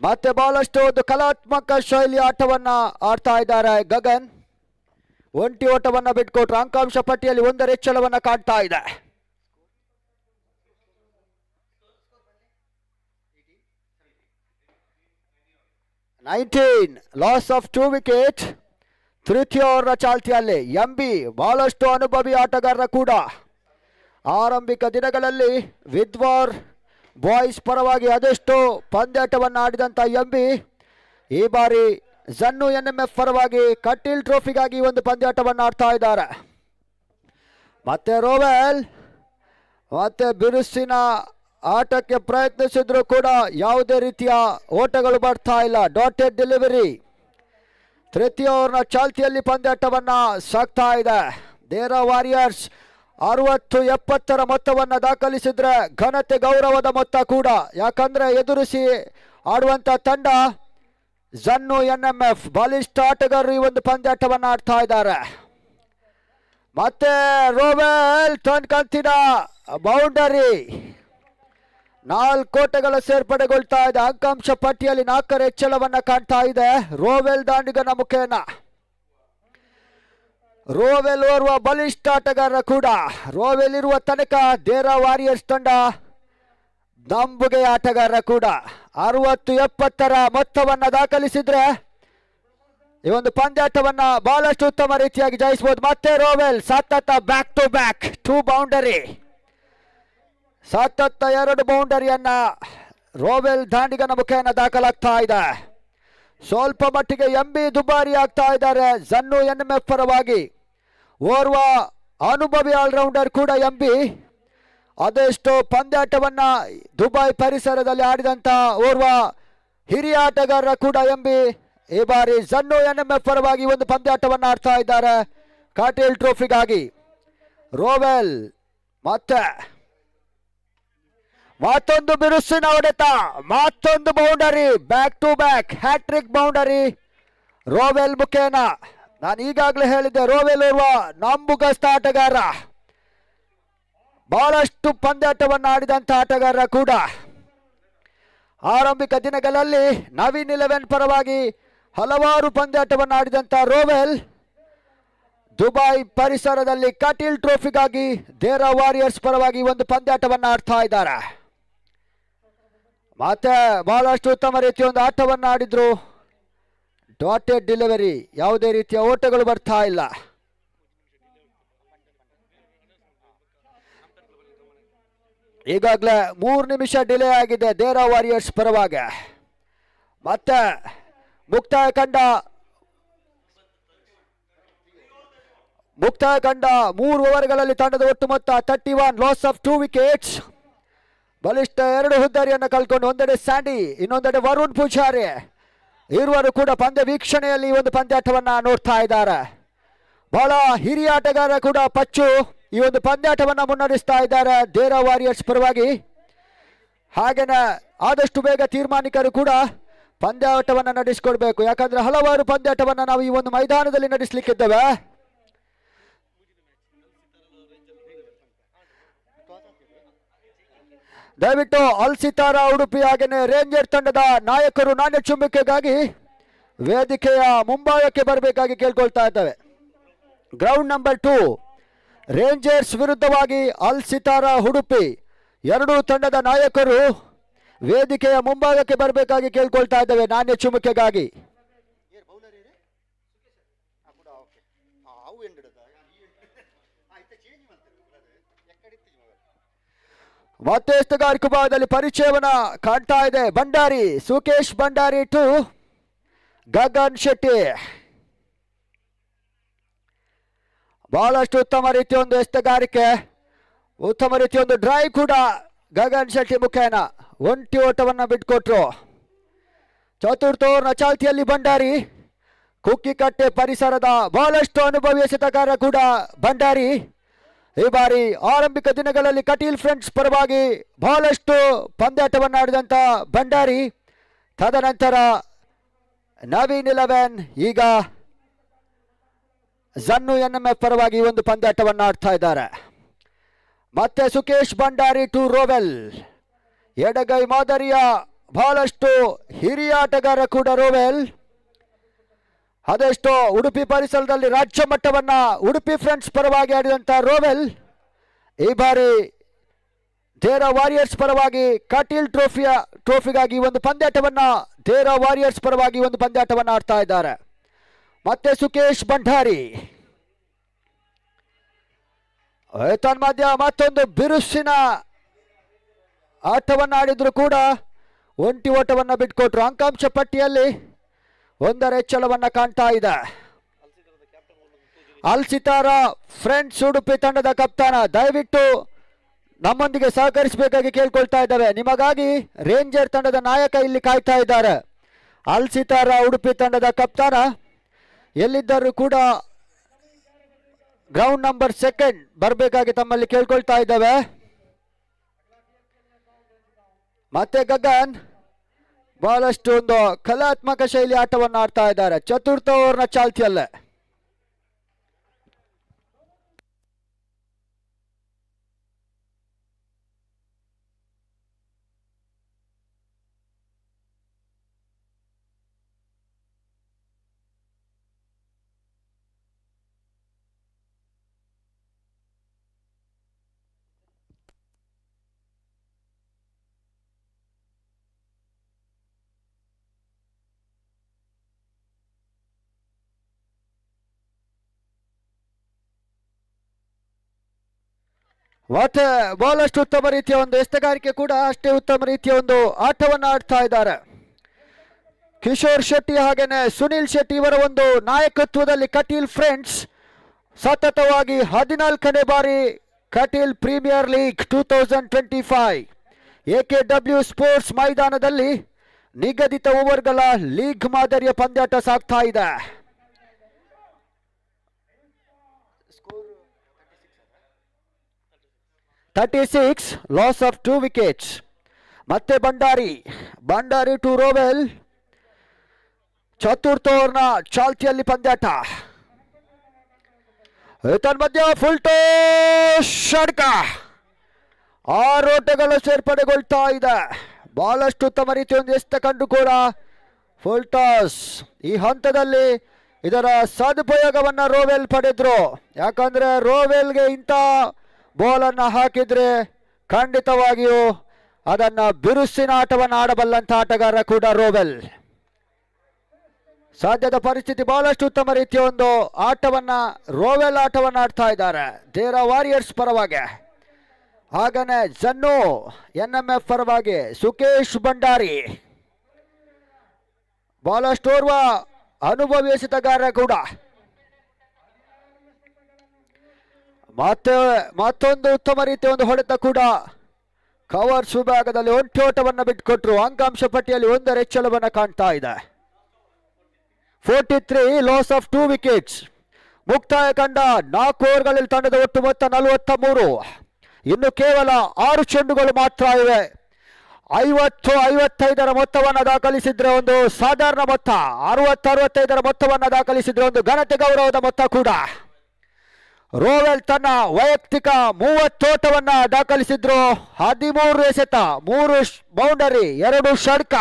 S1: ಮತ್ತೆ ಬಹಳಷ್ಟು ಒಂದು ಕಲಾತ್ಮಕ ಶೈಲಿ ಆಟವನ್ನ ಆಡ್ತಾ ಇದ್ದಾರೆ ಗಗನ್. ಒಂಟಿ ಓಟವನ್ನ ಬಿಟ್ಕೊಟ್ರು. ಅಂಕಾಂಶ ಪಟ್ಟಿಯಲ್ಲಿ 1 ಹೆಚ್ಚಳವನ್ನ ಕಾಣ್ತಾ ಇದೆ. 19, ಲಾಸ್ ಆಫ್ 2 ವಿಕೆಟ್. ತೃತೀಯ ಓವರ್ನ ಚಾಲ್ತಿಯಲ್ಲಿ MB ಬಹಳಷ್ಟು ಅನುಭವಿ ಆಟಗಾರರ ಕೂಡ. ಆರಂಭಿಕ ದಿನಗಳಲ್ಲಿ ವಿದ್ವಾರ್ ಬಾಯ್ಸ್ ಪರವಾಗಿ ಅದೆಷ್ಟು ಪಂದ್ಯಾಟವನ್ನು ಆಡಿದಂಥ MB ಈ ಬಾರಿ ಜನ್ನು NMF ಪರವಾಗಿ ಕಟೀಲ್ ಟ್ರೋಫಿಗಾಗಿ ಒಂದು ಪಂದ್ಯಾಟವನ್ನು ಆಡ್ತಾ ಇದ್ದಾರೆ. ಮತ್ತೆ ರೋವೆಲ್ ಮತ್ತೆ ಬಿರುಸಿನ ಆಟಕ್ಕೆ ಪ್ರಯತ್ನಿಸಿದ್ರು ಕೂಡ ಯಾವುದೇ ರೀತಿಯ ಓಟಗಳು ಬರ್ತಾ ಇಲ್ಲ. Dotted delivery. ತೃತೀಯ ಓವರ್ನ ಚಾಲ್ತಿಯಲ್ಲಿ ಪಂದ್ಯಾಟವನ್ನು ಸಾಗ್ತಾ ಇದೆ. ದೇರಾ ವಾರಿಯರ್ಸ್ 60-70 ಮೊತ್ತವನ್ನು ದಾಖಲಿಸಿದ್ರೆ ಘನತೆ ಗೌರವದ ಮೊತ್ತ ಕೂಡ. ಯಾಕಂದ್ರೆ ಎದುರಿಸಿ ಆಡುವಂತ ತಂಡ ಜನ್ನು NMF. ಬಲಿಷ್ಠ ಆಟಗಾರರು ಈ ಒಂದು ಪಂದ್ಯಾಟವನ್ನು ಆಡ್ತಾ ಇದ್ದಾರೆ. ಮತ್ತೆ ರೋವೆಲ್ ಕಂತಿನ ಬೌಂಡರಿ. 4 ಓಟಗಳ ಸೇರ್ಪಡೆಗೊಳ್ತಾ ಇದೆ. ಅಂಕಾಂಶ ಪಟ್ಟಿಯಲ್ಲಿ 4ರ ಹೆಚ್ಚಳವನ್ನ ಕಾಣ್ತಾ ಇದೆ ರೋವೆಲ್ ದಾಂಡಿಗನ ಮುಖೇನ. ರೋವೆಲ್ ಓರ್ವ ಬಲಿಷ್ಠ ಆಟಗಾರ ಕೂಡ. ರೋವೆಲ್ ಇರುವ ತನಕ ದೇರಾ ವಾರಿಯರ್ಸ್ ತಂಡ ನಂಬುಗೆ ಆಟಗಾರ ಕೂಡ. 60-70 ಮೊತ್ತವನ್ನ ದಾಖಲಿಸಿದ್ರೆ ಈ ಒಂದು ಪಂದ್ಯಾಟವನ್ನ ಬಹಳಷ್ಟು ಉತ್ತಮ ರೀತಿಯಾಗಿ ಜಯಿಸಬಹುದು. ಮತ್ತೆ ರೋವೆಲ್ ಸತತ ಬ್ಯಾಕ್ ಟು ಬ್ಯಾಕ್ 2 ಬೌಂಡರಿ. ಸತತ 2 ಬೌಂಡರಿಯನ್ನ ರೋವೆಲ್ ದಾಂಡಿಗನ ಮುಖೇನ ದಾಖಲಾಗ್ತಾ ಇದೆ. ಸ್ವಲ್ಪ ಮಟ್ಟಿಗೆ ಎಂಬಿ ದುಬಾರಿ ಆಗ್ತಾ ಇದ್ದಾರೆ ಜನ್ನು NMF ಪರವಾಗಿ. ಓರ್ವ ಅನುಭವಿ ಆಲ್ರೌಂಡರ್ ಕೂಡ ಎಂಬಿ. ಅದೆಷ್ಟೋ ಪಂದ್ಯಾಟವನ್ನ ದುಬೈ ಪರಿಸರದಲ್ಲಿ ಆಡಿದಂತ ಓರ್ವ ಹಿರಿಯ ಆಟಗಾರ ಕೂಡ ಎಂಬಿ. ಈ ಬಾರಿ ಜನ್ನು NMF ಪರವಾಗಿ ಒಂದು ಪಂದ್ಯಾಟವನ್ನು ಆಡ್ತಾ ಇದ್ದಾರೆ ಕಟೀಲ್ ಟ್ರೋಫಿಗಾಗಿ. ರೋವೆಲ್ ಮತ್ತೆ ಮತ್ತೊಂದು ಬಿರುಸಿನ ಹೊಡೆತ, ಮತ್ತೊಂದು boundary. Back to back hat-trick boundary Rovel ಮುಖೇನ. ನಾನು ಈಗಾಗಲೇ ಹೇಳಿದ್ದೆ ರೋವೆಲ್ ಇರುವ ನಂಬುಗಸ್ತ ಆಟಗಾರ. ಬಹಳಷ್ಟು ಪಂದ್ಯಾಟವನ್ನು ಆಡಿದಂತ ಆಟಗಾರ ಕೂಡ. ಆರಂಭಿಕ ದಿನಗಳಲ್ಲಿ ನವೀನ್ 11 ಪರವಾಗಿ ಹಲವಾರು ಪಂದ್ಯಾಟವನ್ನು ಆಡಿದಂತ ರೋವೆಲ್ ದುಬೈ ಪರಿಸರದಲ್ಲಿ ಕಟೀಲ್ ಟ್ರೋಫಿಗಾಗಿ ದೇರಾ ವಾರಿಯರ್ಸ್ ಪರವಾಗಿ ಒಂದು ಪಂದ್ಯಾಟವನ್ನು ಆಡ್ತಾ ಇದ್ದಾರೆ. ಮತ್ತೆ ಬಹಳಷ್ಟು ಉತ್ತಮ ರೀತಿಯ ಒಂದು ಆಟವನ್ನು ಆಡಿದ್ರು. Dotted delivery. ಯಾವುದೇ ರೀತಿಯ ಓಟಗಳು ಬರ್ತಾ ಇಲ್ಲ. ಈಗಾಗಲೇ 3 ನಿಮಿಷ ಡಿಲೇ ಆಗಿದೆ ದೇರಾ ವಾರಿಯರ್ಸ್ ಪರವಾಗಿ. ಮತ್ತೆ ಮುಕ್ತಾಯ ಕಂಡ 3 ಓವರ್ಗಳಲ್ಲಿ ತಂಡದ ಒಟ್ಟು ಮೊತ್ತ 31. Loss of 2 wickets. ಬಲಿಷ್ಠ 2 ಹುದ್ದಾರಿಯನ್ನು ಕಳ್ಕೊಂಡು ಒಂದೆಡೆ ಸ್ಯಾಂಡಿ, ಇನ್ನೊಂದೆಡೆ ವರುಣ್ ಪೂಜಾರಿ ಇರುವರು ಕೂಡ ಪಂದ್ಯ ವೀಕ್ಷಣೆಯಲ್ಲಿ ಈ ಒಂದು ಪಂದ್ಯಾಟವನ್ನ ನೋಡ್ತಾ ಇದ್ದಾರೆ. ಬಹಳ ಹಿರಿಯ ಆಟಗಾರ ಕೂಡ ಪಚ್ಚು ಈ ಒಂದು ಪಂದ್ಯಾಟವನ್ನ ಮುನ್ನಡೆಸ್ತಾ ಇದ್ದಾರೆ ದೇರಾ ವಾರಿಯರ್ಸ್ ಪರವಾಗಿ. ಹಾಗೇನೆ ಆದಷ್ಟು ಬೇಗ ತೀರ್ಮಾನಿಕರು ಕೂಡ ಪಂದ್ಯಾಟವನ್ನ ನಡೆಸಿಕೊಡ್ಬೇಕು. ಯಾಕಂದ್ರೆ ಹಲವಾರು ಪಂದ್ಯಾಟವನ್ನ ನಾವು ಈ ಒಂದು ಮೈದಾನದಲ್ಲಿ ನಡೆಸಲಿಕ್ಕಿದ್ದೇವೆ. ದಯವಿಟ್ಟು ಅಲ್ ಸಿತಾರಾ ಉಡುಪಿ ಹಾಗೇನೆ ರೇಂಜರ್ ತಂಡದ ನಾಯಕರು ನಾಣ್ಯ ಚುಂಬಕಿಗಾಗಿ ವೇದಿಕೆಯ ಮುಂಭಾಗಕ್ಕೆ ಬರಬೇಕಾಗಿ ಕೇಳ್ಕೊಳ್ತಾ ಇದ್ದೇವೆ. ಗ್ರೌಂಡ್ ನಂಬರ್ 2 ರೇಂಜರ್ಸ್ ವಿರುದ್ಧವಾಗಿ ಅಲ್ ಸಿತಾರಾ ಉಡುಪಿ 2 ತಂಡದ ನಾಯಕರು ವೇದಿಕೆಯ ಮುಂಭಾಗಕ್ಕೆ ಬರಬೇಕಾಗಿ ಕೇಳ್ಕೊಳ್ತಾ ಇದ್ದೇವೆ ನಾಣ್ಯ ಚುಂಬಕಿಗಾಗಿ. ಮತ್ತೆ ಎಸ್ತುಗಾರಿಕೆ ಭಾಗದಲ್ಲಿ ಪರಿಚಯವನ್ನ ಕಾಣ್ತಾ ಇದೆ ಭಂಡಾರಿ, ಸುಕೇಶ್ ಭಂಡಾರಿ ಟು ಗಗನ್ ಶೆಟ್ಟಿ. ಬಹಳಷ್ಟು ಉತ್ತಮ ರೀತಿಯ ಒಂದು ಎಸ್ತುಗಾರಿಕೆ, ಉತ್ತಮ ರೀತಿಯ ಒಂದು ಡ್ರೈವ್ ಕೂಡ ಗಗನ್ ಶೆಟ್ಟಿ ಮುಖೇನ. ಒಂಟಿ ಓಟವನ್ನ ಬಿಟ್ಕೊಟ್ರು. ಚತುರ್ಥ ಓವರ್ನ ಚಾಲ್ತಿಯಲ್ಲಿ ಭಂಡಾರಿ. ಕುಕ್ಕಿಕಟ್ಟೆ ಪರಿಸರದ ಬಹಳಷ್ಟು ಅನುಭವಿ ಎಸೆತಗಾರ ಕೂಡ ಭಂಡಾರಿ. ಈ ಬಾರಿ ಆರಂಭಿಕ ದಿನಗಳಲ್ಲಿ ಕಟೀಲ್ ಫ್ರೆಂಡ್ಸ್ ಪರವಾಗಿ ಬಹಳಷ್ಟು ಪಂದ್ಯಾಟವನ್ನು ಆಡಿದಂತ ಭಂಡಾರಿ. ತದನಂತರ ನವೀನ್ 11 ಈಗ ಜನ್ನು NMF ಪರವಾಗಿ ಒಂದು ಪಂದ್ಯಾಟವನ್ನು ಆಡ್ತಾ ಇದ್ದಾರೆ. ಮತ್ತೆ ಸುಕೇಶ್ ಭಂಡಾರಿ ಟು ರೋವೆಲ್. ಎಡಗೈ ಮಾದರಿಯ ಬಹಳಷ್ಟು ಹಿರಿಯ ಆಟಗಾರ ಕೂಡ ರೋವೆಲ್. ಅದೆಷ್ಟೋ ಉಡುಪಿ ಪರಿಸರದಲ್ಲಿ ರಾಜ್ಯ ಮಟ್ಟವನ್ನ ಉಡುಪಿ ಫ್ರೆಂಡ್ಸ್ ಪರವಾಗಿ ಆಡಿದಂತ ರೋವೆಲ್ ಈ ಬಾರಿ ದೇರಾ ವಾರಿಯರ್ಸ್ ಪರವಾಗಿ ಕಟೀಲ್ ಟ್ರೋಫಿಗಾಗಿ ಒಂದು ಪಂದ್ಯಾಟವನ್ನ ದೇರಾ ವಾರಿಯರ್ಸ್ ಪರವಾಗಿ ಒಂದು ಪಂದ್ಯಾಟವನ್ನ ಆಡ್ತಾ ಇದ್ದಾರೆ. ಮತ್ತೆ ಸುಕೇಶ್ ಭಂಡಾರಿ ತನ್ಮಧ್ಯ ಮತ್ತೊಂದು ಬಿರುಸಿನ ಆಟವನ್ನ ಆಡಿದ್ರು ಕೂಡ ಒಂಟಿ ಓಟವನ್ನ ಬಿಟ್ಕೊಟ್ರು. ಅಂಕಾಂಶ ಪಟ್ಟಿಯಲ್ಲಿ ಒಂದರ ಹೆಚ್ಚಳವನ್ನ ಕಾಣ್ತಾ ಇದೆ. ಅಲ್ಸಿತಾರ ಫ್ರೆಂಡ್ಸ್ ಉಡುಪಿ ತಂಡದ ಕಪ್ತಾನ, ದಯವಿಟ್ಟು ನಮ್ಮೊಂದಿಗೆ ಸಹಕರಿಸಬೇಕಾಗಿ ಕೇಳ್ಕೊಳ್ತಾ ಇದ್ದಾವೆ. ನಿಮಗಾಗಿ ರೇಂಜರ್ ತಂಡದ ನಾಯಕ ಇಲ್ಲಿ ಕಾಯ್ತಾ ಇದ್ದಾರೆ. ಅಲ್ಸಿತಾರ ಉಡುಪಿ ತಂಡದ ಕಪ್ತಾನ ಎಲ್ಲಿದ್ದರೂ ಕೂಡ ಗ್ರೌಂಡ್ ನಂಬರ್ 2 ಬರಬೇಕಾಗಿ ತಮ್ಮಲ್ಲಿ ಕೇಳ್ಕೊಳ್ತಾ ಇದ್ದಾವೆ. ಮತ್ತೆ ಗಗನ್ ಬಹಳಷ್ಟು ಒಂದು ಕಲಾತ್ಮಕ ಶೈಲಿ ಆಟವನ್ನು ಆಡ್ತಾ ಇದ್ದಾರೆ ಚತುರ್ಥ ಓವರ್ನ ಚಾಲ್ತಿಯಲ್ಲೇ. ಮತ್ತೆ ಬಹಳಷ್ಟು ಉತ್ತಮ ರೀತಿಯ ಒಂದು ಎಸ್ತಗಾರಿಕೆ ಕೂಡ ಅಷ್ಟೇ ಉತ್ತಮ ರೀತಿಯ ಒಂದು ಆಟವನ್ನು ಆಡ್ತಾ ಇದ್ದಾರೆ. ಕಿಶೋರ್ ಶೆಟ್ಟಿ ಹಾಗೇನೆ ಸುನಿಲ್ ಶೆಟ್ಟಿ ಇವರ ಒಂದು ನಾಯಕತ್ವದಲ್ಲಿ ಕಟೀಲ್ ಫ್ರೆಂಡ್ಸ್ ಸತತವಾಗಿ 14ನೇ ಬಾರಿ Kateel premier league 2025 AKW sports ಮೈದಾನದಲ್ಲಿ ನಿಗದಿತ ಓವರ್ಗಳ ಲೀಗ್ ಮಾದರಿಯ ಪಂದ್ಯಾಟ ಸಾಗ್ತಾ ಇದೆ. 36 ಲಾಸ್ ಆಫ್ 2 ವಿಕೆಟ್ಸ್. ಮತ್ತೆ ಭಂಡಾರಿ ಟು ರೋವೆಲ್ ಚತುರ್ಥ ಓವರ್ನ ಚಾಲ್ತಿಯಲ್ಲಿ ಪಂದ್ಯಾಟ. ತನ್ಮಧ್ಯ ಫುಲ್ ಟಾಸ್ ಷಡ್ಕ 6 ಓಟಗಳು ಸೇರ್ಪಡೆಗೊಳ್ತಾ ಇದೆ. ಬಹಳಷ್ಟು ಉತ್ತಮ ರೀತಿಯ ಒಂದು ಎಸ್ತ ಕಂಡು ಕೂಡ ಫುಲ್ ಟಾಸ್ ಈ ಹಂತದಲ್ಲಿ ಇದರ ಸದುಪಯೋಗವನ್ನ ರೋವೆಲ್ ಪಡೆದ್ರು. ಯಾಕಂದ್ರೆ ರೋವೆಲ್ಗೆ ಇಂಥ ಬಾಲನ್ನು ಹಾಕಿದ್ರೆ ಖಂಡಿತವಾಗಿಯೂ ಅದನ್ನ ಬಿರುಸಿನ ಆಟವನ್ನು ಆಡಬಲ್ಲಂತ ಆಟಗಾರ ಕೂಡ ರೋವೆಲ್. ಸಾಧ್ಯದ ಪರಿಸ್ಥಿತಿ ಬಹಳಷ್ಟು ಉತ್ತಮ ರೀತಿಯ ಒಂದು ಆಟವನ್ನ ರೋವೆಲ್ ಆಟವನ್ನು ಆಡ್ತಾ ಇದ್ದಾರೆ ದೇರಾ ವಾರಿಯರ್ಸ್ ಪರವಾಗಿ. ಹಾಗನೆ ಜನ್ನು NMF ಪರವಾಗಿ ಸುಕೇಶ್ ಭಂಡಾರಿ ಬಹಳಷ್ಟು ಓರ್ವ ಅನುಭವಿ ಎಸೆತಗಾರ ಕೂಡ. ಮತ್ತೊಂದು ಉತ್ತಮ ರೀತಿಯ ಒಂದು ಹೊಡೆತ ಕೂಡ ಕವರ್ಸ್ ವಿಭಾಗದಲ್ಲಿ ಒಂಟೋಟವನ್ನು ಬಿಟ್ಟುಕೊಟ್ರು. ಅಂಕಾಂಶ ಪಟ್ಟಿಯಲ್ಲಿ 1 ಹೆಚ್ಚಳವನ್ನು ಕಾಣ್ತಾ ಇದೆ. 43 ಲಾಸ್ ಆಫ್ 2 ವಿಕೆಟ್ಸ್. ಮುಕ್ತಾಯ ಕಂಡ 4 ಓವರ್ಗಳಲ್ಲಿ ತಂಡದ ಒಟ್ಟು ಮೊತ್ತ 43. ಇನ್ನು ಕೇವಲ 6 ಚೆಂಡುಗಳು ಮಾತ್ರ ಇವೆ. 50-55ರ ಮೊತ್ತವನ್ನು ದಾಖಲಿಸಿದ್ರೆ ಒಂದು ಸಾಧಾರಣ ಮೊತ್ತ, 60-65ರ ಮೊತ್ತವನ್ನು ದಾಖಲಿಸಿದ್ರೆ ಒಂದು ಘನತೆ ಗೌರವದ ಮೊತ್ತ ಕೂಡ. ರೋವೆಲ್ ತನ್ನ ವೈಯಕ್ತಿಕ 30 ಓಟವನ್ನ ದಾಖಲಿಸಿದ್ರು. 13 ಎಸೆತ, 3 ಬೌಂಡರಿ, 2 ಷಡ್ಕ.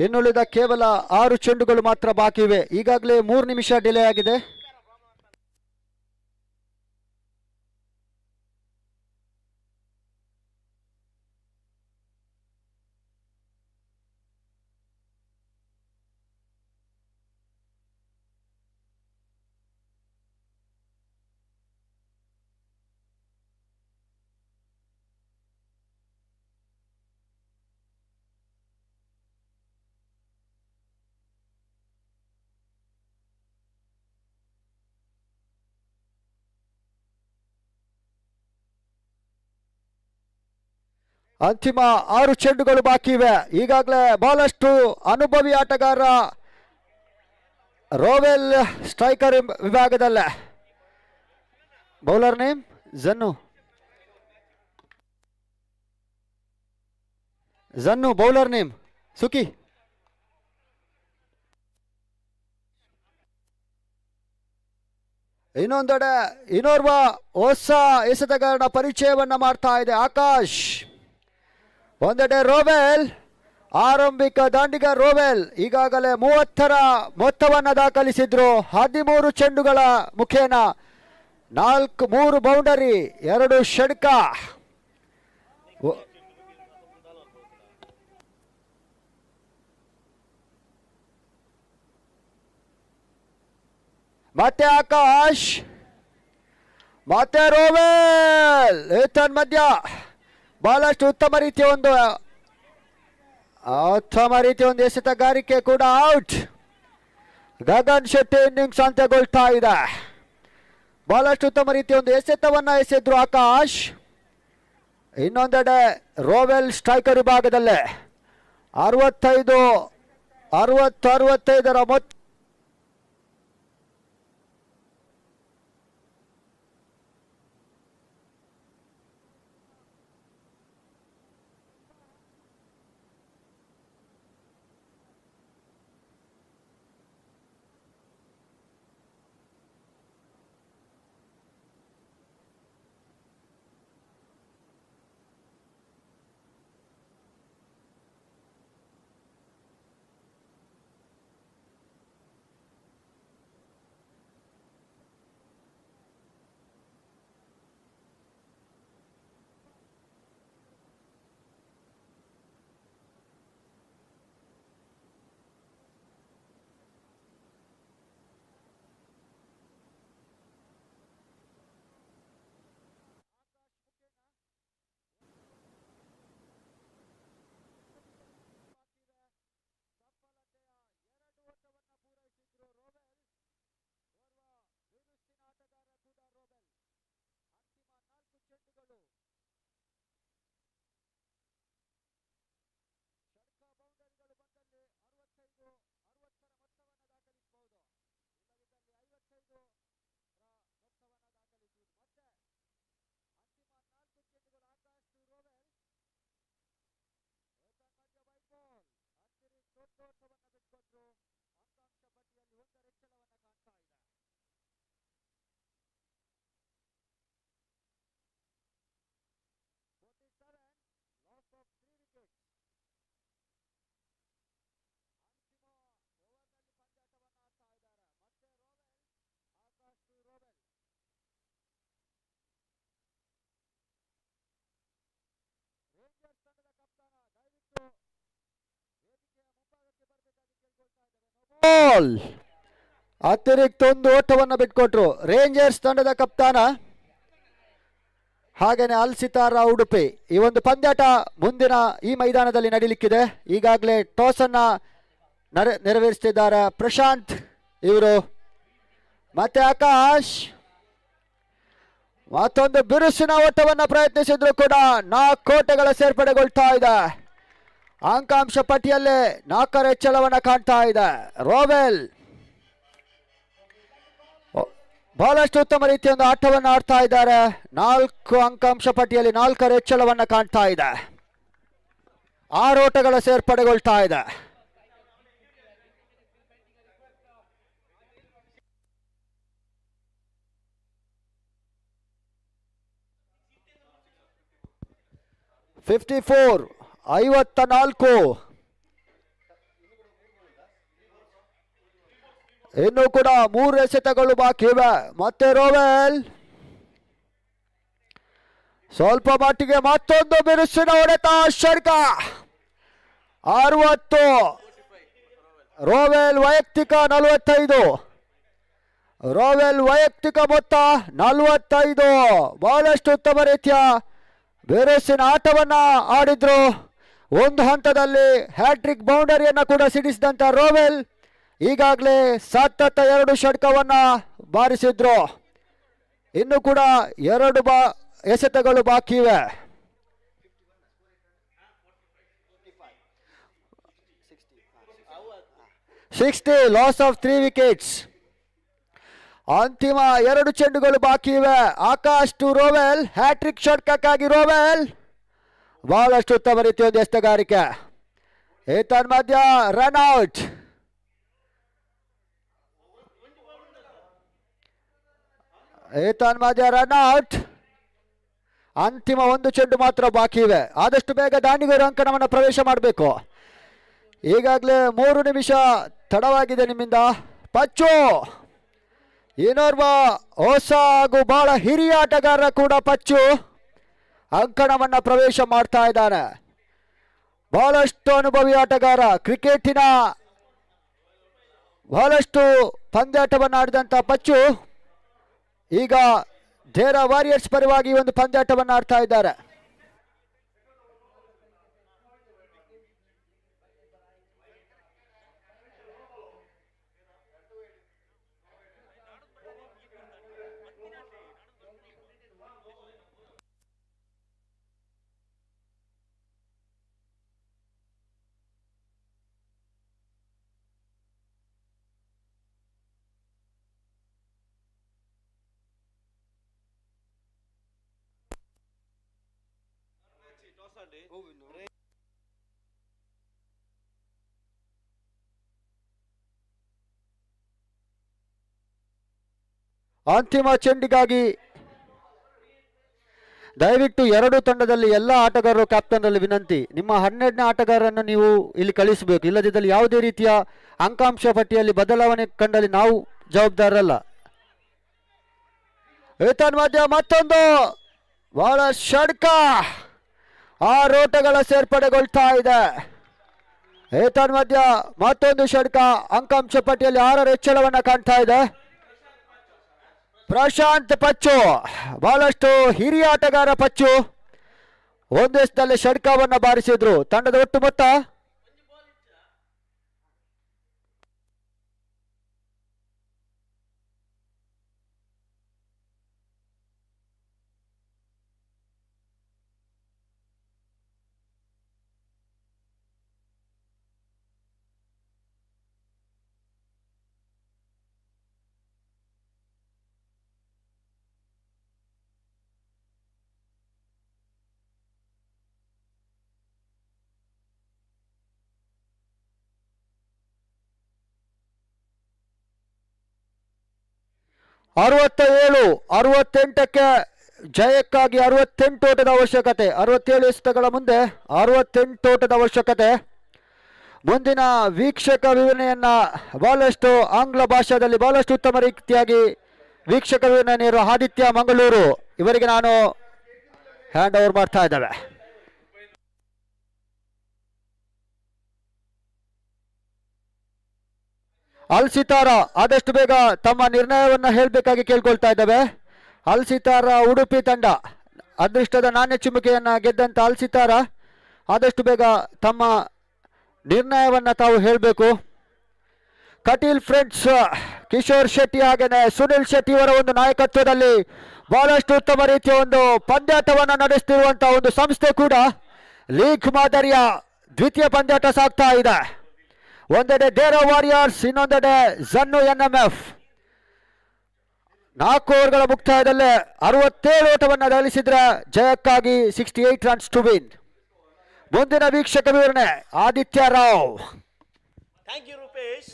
S1: ಇನ್ನುಳಿದ ಕೇವಲ 6 ಚೆಂಡುಗಳು ಮಾತ್ರ ಬಾಕಿ ಇವೆ. ಈಗಾಗಲೇ 3 ನಿಮಿಷ ಡಿಲೇ ಆಗಿದೆ. ಅಂತಿಮ 6 ಚೆಂಡುಗಳು ಬಾಕಿ ಇವೆ. ಈಗಾಗಲೇ ಬಹಳಷ್ಟು ಅನುಭವಿ ಆಟಗಾರ ರೋವೆಲ್ ಸ್ಟ್ರೈಕರ್ ವಿಭಾಗದಲ್ಲೇ. ಬೌಲರ್ ನೇಮ್ ಜನ್ನು ಬೌಲರ್ ನೇಮ್ ಸುಕಿ. ಇನ್ನೊಂದೆಡೆ ಇನ್ನೋರ್ವ ಹೊಸ ಎಸೆತಗಾರನ ಪರಿಚಯವನ್ನ ಮಾಡ್ತಾ ಇದೆ ಆಕಾಶ್. ಒಂದೆಡೆ ರೋವೆಲ್, ಆರಂಭಿಕ ದಾಂಡಿಗ ರೋವೆಲ್ ಈಗಾಗಲೇ 30ರ ಮೊತ್ತವನ್ನು ದಾಖಲಿಸಿದ್ರು. 13 ಚೆಂಡುಗಳ ಮುಖೇನ 3 ಬೌಂಡರಿ 2 ಷಡ್ಕ. ಮತ್ತೆ ಆಕಾಶ್, ಮತ್ತೆ ರೋವೆಲ್. ಈತನ್ ಮಧ್ಯ ಬಹಳಷ್ಟು ಉತ್ತಮ ರೀತಿಯ ಒಂದು ಎಸೆತಗಾರಿಕೆ ಕೂಡ ಔಟ್. ಗಗನ್ ಶೆಟ್ಟಿ ಇನ್ನಿಂಗ್ಸ್ ಅಂತ್ಯಗೊಳ್ತಾ ಇದೆ. ಬಹಳಷ್ಟು ಉತ್ತಮ ರೀತಿಯ ಒಂದು ಎಸೆತವನ್ನ ಎಸೆದ್ರು ಆಕಾಶ್. ಇನ್ನೊಂದೆಡೆ ರೋವೆಲ್ ಸ್ಟ್ರೈಕರ್ ವಿಭಾಗದಲ್ಲೇ 65ರ ಮೊತ್ತ. ಅತಿರಿಕ್ತ 1 ಓಟವನ್ನು ಬಿಟ್ಕೊಟ್ರು ರೇಂಜರ್ಸ್ ತಂಡದ ಕಪ್ತಾನ ಹಾಗೇನೆ ಅಲ್ ಸಿತಾರ ಉಡುಪಿ. ಈ ಒಂದು ಪಂದ್ಯಾಟ ಮುಂದಿನ ಈ ಮೈದಾನದಲ್ಲಿ ನಡೀಲಿಕ್ಕಿದೆ. ಈಗಾಗಲೇ ಟಾಸ್ ಅನ್ನ ನೆರವೇರಿಸುತ್ತಿದ್ದಾರೆ ಪ್ರಶಾಂತ್ ಇವರು. ಮತ್ತೆ ಆಕಾಶ್ ಮತ್ತೊಂದು ಬಿರುಸಿನ ಓಟವನ್ನು ಪ್ರಯತ್ನಿಸಿದ್ರು ಕೂಡ 4 ಓಟಗಳ ಸೇರ್ಪಡೆಗೊಳ್ತಾ ಇದೆ. ಅಂಕಾಂಶ ಪಟ್ಟಿಯಲ್ಲೇ 4ರ ಹೆಚ್ಚಳವನ್ನು ಕಾಣ್ತಾ ಇದೆ. ರೋವೆಲ್ ಬಹಳಷ್ಟು ಉತ್ತಮ ರೀತಿಯ ಒಂದು ಆಟವನ್ನು ಆಡ್ತಾ ಇದ್ದಾರೆ. 4 ಅಂಕಾಂಶ ಪಟ್ಟಿಯಲ್ಲಿ 4ರ ಹೆಚ್ಚಳವನ್ನು ಕಾಣ್ತಾ ಇದೆ. 6 ಓಟಗಳ ಸೇರ್ಪಡೆಗೊಳ್ತಾ ಇದೆ. $54 54. ಇನ್ನು ಕೂಡ 3 ಎಸೆತಗಳು ಬಾಕಿ ಇವೆ. ಮತ್ತೆ ರೋವೆಲ್ ಸ್ವಲ್ಪ ಮಟ್ಟಿಗೆ ಮತ್ತೊಂದು ಬಿರುಸಿನ ಹೊಡೆತ ಷಡ್ಕ 60. ರೋವೆಲ್ ವೈಯಕ್ತಿಕ 45. ರೋವೆಲ್ ವೈಯಕ್ತಿಕ ಮೊತ್ತ 45. ಬಹಳಷ್ಟು ಉತ್ತಮ ರೀತಿಯ ಬಿರುಸಿನ ಆಟವನ್ನ ಆಡಿದ್ರು. ಒಂದು ಹಂತದಲ್ಲಿ ಹ್ಯಾಟ್ರಿಕ್ ಬೌಂಡರಿಯನ್ನ ಕೂಡ ಸಿಡಿಸಿದಂತ ರೋವೆಲ್ ಈಗಾಗಲೇ ಸತತ 2 ಷಡ್ಕವನ್ನ ಬಾರಿಸಿದ್ರು. ಇನ್ನು ಕೂಡ 2 ಎಸೆತಗಳು ಬಾಕಿ ಇವೆ. 60, ಲಾಸ್ ಆಫ್ 3 ವಿಕೆಟ್ಸ್. ಅಂತಿಮ 2 ಚೆಂಡುಗಳು ಬಾಕಿ ಇವೆ. ಆಕಾಶ್ ಟು ರೋವೆಲ್, ಹ್ಯಾಟ್ರಿಕ್ ಷಟ್ಕಕ್ಕಾಗಿ ರೋವೆಲ್. ಬಹಳಷ್ಟು ಉತ್ತಮ ರೀತಿಯ ಒಂದು ಎಸ್ತಗಾರಿಕೆ. ಏತನ್ ಮಧ್ಯ ರನ್ಔಟ್. ಅಂತಿಮ 1 ಚೆಂಡು ಮಾತ್ರ ಬಾಕಿ ಇವೆ. ಆದಷ್ಟು ಬೇಗ ದಾಂಡಿಗರು ಅಂಕಣವನ್ನು ಪ್ರವೇಶ ಮಾಡಬೇಕು. ಈಗಾಗಲೇ 3 ನಿಮಿಷ ತಡವಾಗಿದೆ ನಿಮ್ಮಿಂದ. ಪಚ್ಚು ಇನ್ನೋರ್ವ ಹೊಸ ಹಾಗೂ ಬಹಳ ಹಿರಿಯ ಆಟಗಾರ ಕೂಡ ಪಚ್ಚು ಅಂಕಣವನ್ನು ಪ್ರವೇಶ ಮಾಡ್ತಾ ಇದ್ದಾನೆ. ಬಹಳಷ್ಟು ಅನುಭವಿ ಆಟಗಾರ, ಕ್ರಿಕೆಟಿನ ಬಹಳಷ್ಟು ಪಂದ್ಯಾಟವನ್ನು ಆಡಿದಂಥ ಪಚ್ಚು ಈಗ ಧೇರಾ ವಾರಿಯರ್ಸ್ ಪರವಾಗಿ ಒಂದು ಪಂದ್ಯಾಟವನ್ನು ಆಡ್ತಾ ಇದ್ದಾರೆ. ಅಂತಿಮ ಚೆಂಡಿಗಾಗಿ ದಯವಿಟ್ಟು 2 ತಂಡದಲ್ಲಿ ಎಲ್ಲ ಆಟಗಾರರು ಕ್ಯಾಪ್ಟನ್ರಲ್ಲಿ ವಿನಂತಿ, ನಿಮ್ಮ 12ನೇ ಆಟಗಾರರನ್ನು ನೀವು ಇಲ್ಲಿ ಕಳಿಸಬೇಕು. ಇಲ್ಲದಿದ್ದಲ್ಲಿ ಯಾವುದೇ ರೀತಿಯ ಅಂಕಾಂಶ ಪಟ್ಟಿಯಲ್ಲಿ ಬದಲಾವಣೆ ಕಂಡಲ್ಲಿ ನಾವು ಜವಾಬ್ದಾರರಲ್ಲ. ಏತನ್ ಮಧ್ಯ ಮತ್ತೊಂದು ಬಹಳ ಷಡ್ಕ, 6 ಓಟಗಳ ಸೇರ್ಪಡೆಗೊಳ್ತಾ ಇದೆ. ಏತನ್ ಮಧ್ಯ ಮತ್ತೊಂದು ಷಡ್ಕ, ಅಂಕಾಂಶ ಪಟ್ಟಿಯಲ್ಲಿ 6ರ ಹೆಚ್ಚಳವನ್ನು ಕಾಣ್ತಾ ಇದೆ. ಪ್ರಶಾಂತ್ ಪಚ್ಚು, ಬಹಳಷ್ಟು ಹಿರಿಯ ಆಟಗಾರ ಪಚ್ಚು, ಒಂದು ಎಸೆತದಲ್ಲಿ ಷಡ್ಕವನ್ನು ಬಾರಿಸಿದ್ರು. ತಂಡದ ಒಟ್ಟು ಮೊತ್ತ 68ಕ್ಕೆ ಜಯಕ್ಕಾಗಿ 68 ಓಟದ ಅವಶ್ಯಕತೆ. 67 ಎಸೆತಗಳ ಮುಂದೆ 68 ಓಟದ ಅವಶ್ಯಕತೆ. ಮುಂದಿನ ವೀಕ್ಷಕ ವಿವರಣೆಯನ್ನ ಬಹಳಷ್ಟು ಆಂಗ್ಲ ಭಾಷಾದಲ್ಲಿ ಬಹಳಷ್ಟು ಉತ್ತಮ ರೀತಿಯಾಗಿ ವೀಕ್ಷಕ ವಿವರಣೆ ನೀಡುವ ಆದಿತ್ಯ ಮಂಗಳೂರು ಇವರಿಗೆ ನಾನು ಹ್ಯಾಂಡ್ ಓವರ್ ಮಾಡ್ತಾ ಇದ್ದೇವೆ. ಅಲ್ ಸಿತಾರ ಆದಷ್ಟು ಬೇಗ ತಮ್ಮ ನಿರ್ಣಯವನ್ನು ಹೇಳಬೇಕಾಗಿ ಕೇಳ್ಕೊಳ್ತಾ ಇದ್ದೇವೆ. ಅಲ್ ಸಿತಾರ ಉಡುಪಿ ತಂಡ ಅದೃಷ್ಟದ ನಾಣ್ಯ ಚಿಮ್ಮುಕೆಯನ್ನು ಗೆದ್ದಂತ ಅಲ್ ಸಿತಾರ ಆದಷ್ಟು ಬೇಗ ತಮ್ಮ ನಿರ್ಣಯವನ್ನು ತಾವು ಹೇಳಬೇಕು. ಕಟೀಲ್ ಫ್ರೆಂಡ್ಸ್ ಕಿಶೋರ್ ಶೆಟ್ಟಿ ಹಾಗೇನೆ ಸುನಿಲ್ ಶೆಟ್ಟಿ ಅವರ ಒಂದು ನಾಯಕತ್ವದಲ್ಲಿ ಬಹಳಷ್ಟು ಉತ್ತಮ ರೀತಿಯ ಒಂದು ಪಂದ್ಯಾಟವನ್ನು ನಡೆಸುತ್ತಿರುವಂತಹ ಒಂದು ಸಂಸ್ಥೆ ಕೂಡ ಲೀಗ್ ಮಾದರಿಯ ದ್ವಿತೀಯ ಪಂದ್ಯಾಟ ಸಾಗ್ತಾ ಇದೆ. ಒಂದೆಡೆ ಧೇರಾ ವಾರಿಯರ್ಸ್, ಇನ್ನೊಂದೆಡೆ ಜನ್ನು NMF. 4 ಓವರ್ಗಳ ಮುಕ್ತಾಯದಲ್ಲೇ 67 ಓಟವನ್ನು ಗಳಿಸಿದ್ರೆ ಜಯಕ್ಕಾಗಿ 68 ರನ್ಸ್ ಟು ವಿನ್. ಮುಂದಿನ ವೀಕ್ಷಕ ವಿವರಣೆ Aditya Rao.
S2: Thank you Rupesh.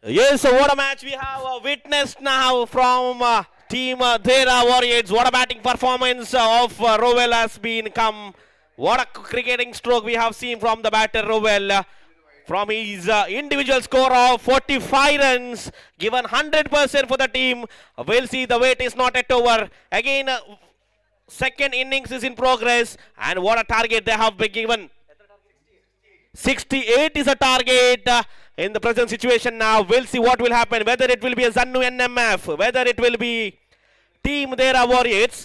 S2: Yes, what a match we have witnessed now from team ಧೇರಾ Warriors. What a batting performance of Rovell has been come. What a cricketing stroke we have seen from the batter Rovell. From his individual score of 45 runs, given 100% for the team. We'll see, the wait is not yet over. Again, second innings is in progress, and what a target they have been given. 68 is a target in the present situation now. We'll see what will happen, whether it will be a Zannu NMF, whether it will be team ಧೇರಾ Warriors.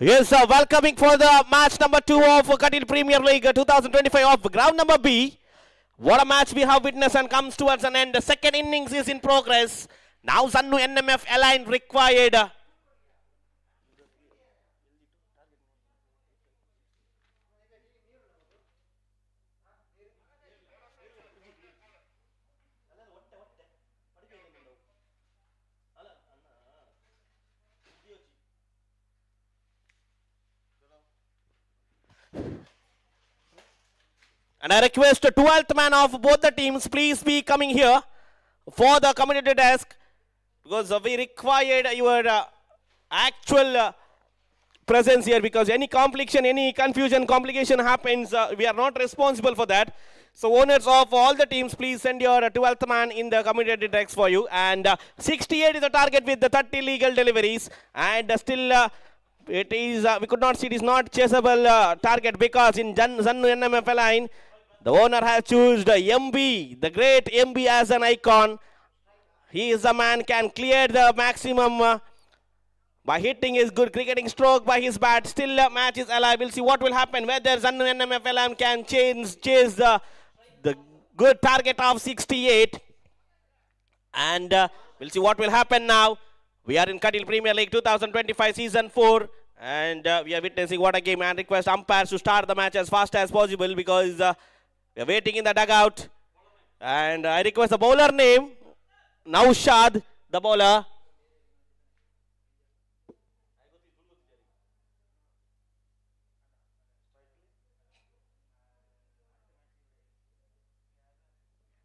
S2: Yes, welcoming for the match number 2 of Katil Premier League 2025 of ground number B. What a match we have witnessed and comes towards an end. The second innings is in progress. Now Zannu NMF Align required. And I request the 12th man of both the teams, please be coming here for the community desk, because we required your actual presence here, because any confliction, any confusion, complication happens, we are not responsible for that. So owners of all the teams, please send your 12th man in the community desk for you. And 68 is the target with the 30 legal deliveries, and still it is, we could not see, it is not chaseable target, because in Zannu NMF line, the owner has chosen MB, the great MB as an icon. He is a man can clear the maximum by hitting his good cricketing stroke by his bat. Still match is alive. We'll see what will happen, whether Zannu NMF can chase the good target of 68. And we'll see what will happen now. We are in Katil Premier League 2025 Season 4. And we are witnessing what a game, and request umpires to start the match as fast as possible, because we are waiting in the dugout. And I request the bowler name, Naushad, the bowler.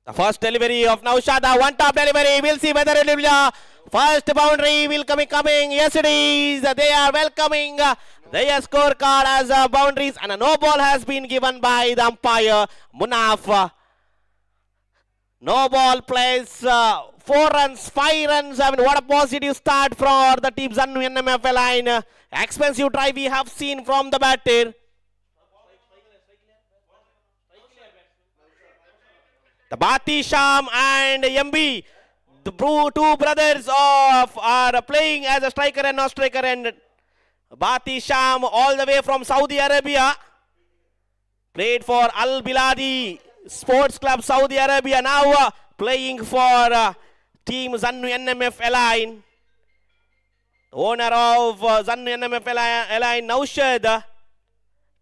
S2: The first delivery of Naushad, one top delivery. We'll see whether it will be first boundary will coming. Yes, it is. They are welcoming their scorecard as boundaries, and a no ball has been given by the umpire, Munaf. No ball plays 4 runs, 5 runs. I mean, what a positive start for the team Zannu NMF line. Expensive try we have seen from the batter. The Bati Sham and MB, the two brothers are playing as a striker and not striker, and Bati Sham all the way from Saudi Arabia, played for Al Biladi Sports Club Saudi Arabia, now playing for team Zannu NMF Align. Owner of Zannu NMF Align, Naushad,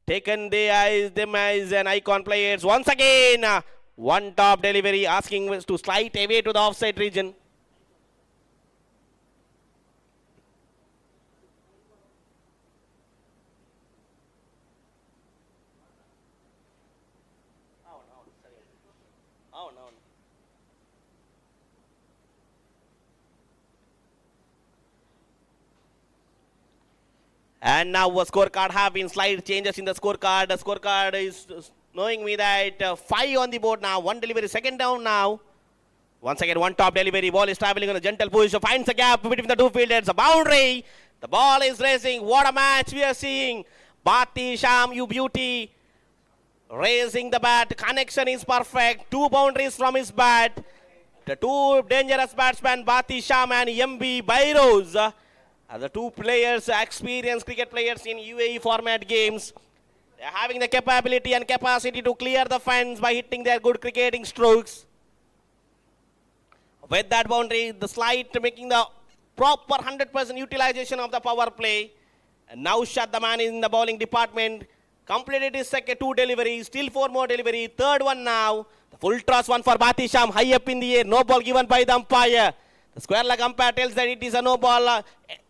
S2: taken them as an icon players. Once again, one top delivery, asking to slide away to the offside region. And now a scorecard have been slight changes in the scorecard. The scorecard is knowing me that 5 on the board now. 1 delivery, second down now. Once again, one top delivery. Ball is traveling on a gentle position. Finds a gap between the two fielders. A boundary. The ball is racing. What a match we are seeing. Bati Sham, you beauty. Raising the bat. Connection is perfect. 2 boundaries from his bat. The 2 dangerous batsmen, Bati Sham and MB Bairos, are the 2 players, experienced cricket players in UAE format games. They are having the capability and capacity to clear the fence by hitting their good cricketing strokes. with that boundary, the slide making the proper 100% utilization of the power play. And now shut the man in the bowling department. Completed his second 2 deliveries, still 4 more delivery. Third one now. The full toss one for Batisham, high up in the air. No ball given by the umpire. The square leg umpire tells that it is a no ball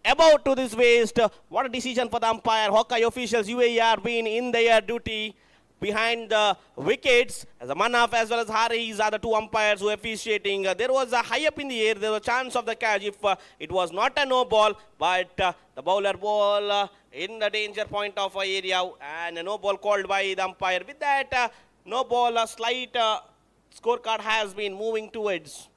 S2: about to this waist. What a decision for the umpire. Hawkeye officials, UAE are being in their duty behind the wickets. As a Manaf as well as Haris are the 2 umpires who are officiating. There was a high up in the air. There was a chance of the catch if it was not a no ball. But the bowler ball in the danger point of area. And a no ball called by the umpire. With that no ball, a slight scorecard has been moving towards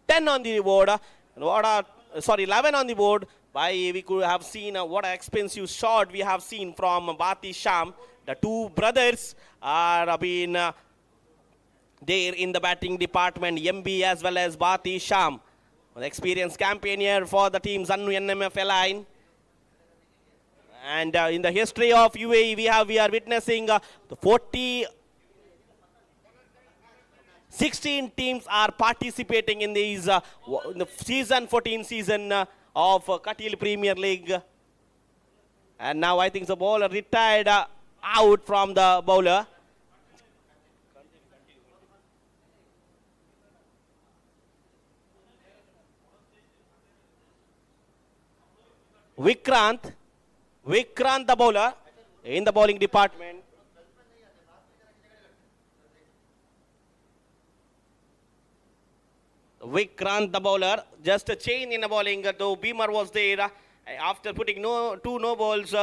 S2: 10 on the board. 11 on the board. We could have seen what an expensive shot we have seen from Bati Sham. The 2 brothers are being there in the batting department. MB as well as Bati Sham. An experienced campaign here for the team Zannu NMF line. And in the history of UAE, we are witnessing the 16 teams are participating in these in the season 14 season of Katil Premier League. And now I think the bowler retired out from the bowler. Vikrant the bowler in the bowling department. Vikrant the bowler, just a change in the bowling, though Beamer was there. After putting 2 no balls,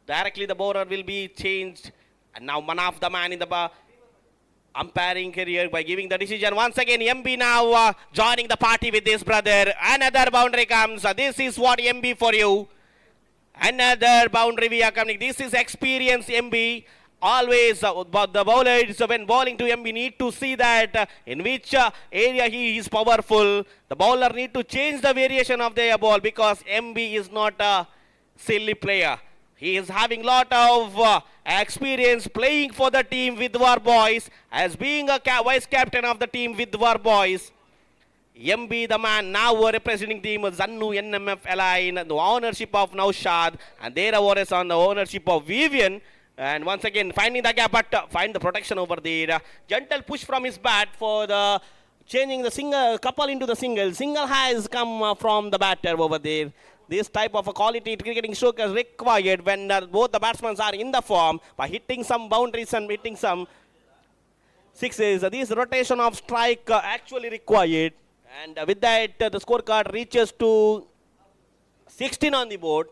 S2: directly the bowler will be changed. And now Manaf the man in the umpiring career by giving the decision. Once again, MB now joining the party with his brother. Another boundary comes. This is what MB for you. Another boundary we are coming. This is experienced MB. Always but the bowlers when bowling to MB need to see that in which area he is powerful. The bowler need to change the variation of their ball because MB is not a silly player. He is having lot of experience playing for the team with War Boys as being a vice captain of the team with War Boys. MB the man now representing team Zannu NMF line, the ownership of Naushad, and their is on the ownership of Vivian. And once again finding the gap but find the protection over there. Gentle push from his bat for the changing the single couple into the single. Single has come from the batter over there. This type of a quality cricketing stroke is required when both the batsmen are in the form by hitting some boundaries and hitting some sixes. This rotation of strike actually required. And with that the scorecard reaches to 16 on the board.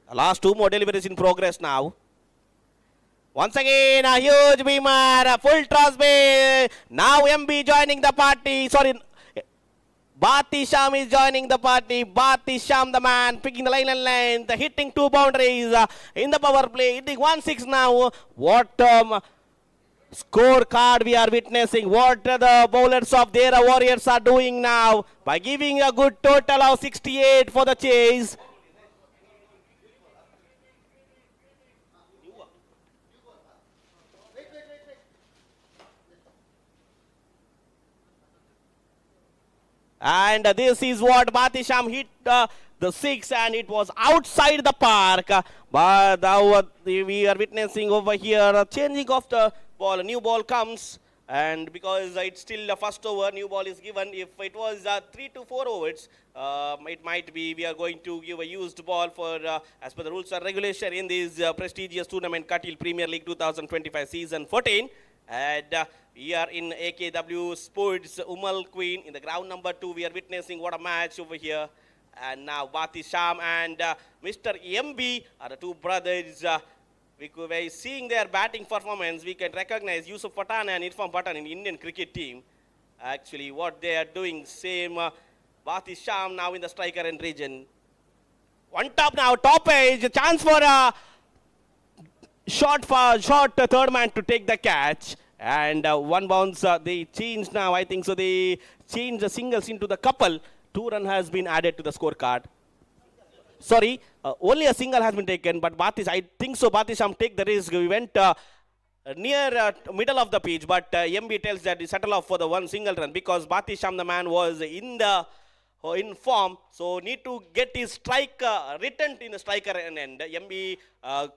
S2: The last 2 more deliveries in progress now. Once again, a huge beamer, a full toss bay. Now MB joining the party. Sorry, Bati Sham is joining the party. Bati Sham, the man, picking the line and length, hitting 2 boundaries in the power play. Hitting 1-6 now. What scorecard we are witnessing. What the bowlers of Dera Warriors are doing now by giving a good total of 68 for the chase. And this is what Batisham hit the 6 and it was outside the park. But now we are witnessing over here a changing of the ball. A new ball comes and because it's still the first over, new ball is given. If it was 3 to 4 overs, it might be we are going to give a used ball for as per the rules and regulation in this prestigious tournament Katil Premier League 2025 season 14. And we are in AKW Sports Umal Queen in the ground number 2. We are witnessing what a match over here. And now Bati Sham and Mr. MB are the 2 brothers. We could be seeing their batting performance. We can recognize Yusuf Pathan and Irfan Pathan in Indian cricket team. Actually, what they are doing, same Bati Sham now in the striker and region. One top now, top edge, chance for a short third man to take the catch. And one bounce, they changed now, I think so they changed the singles into the couple. 2 run has been added to the scorecard. Sorry, only a single has been taken, but I think so Batisham take the risk. We went near middle of the pitch, but MB tells that he settle off for the one single run because Batisham, the man, was in form, so need to get his strike returned in the striker end. MB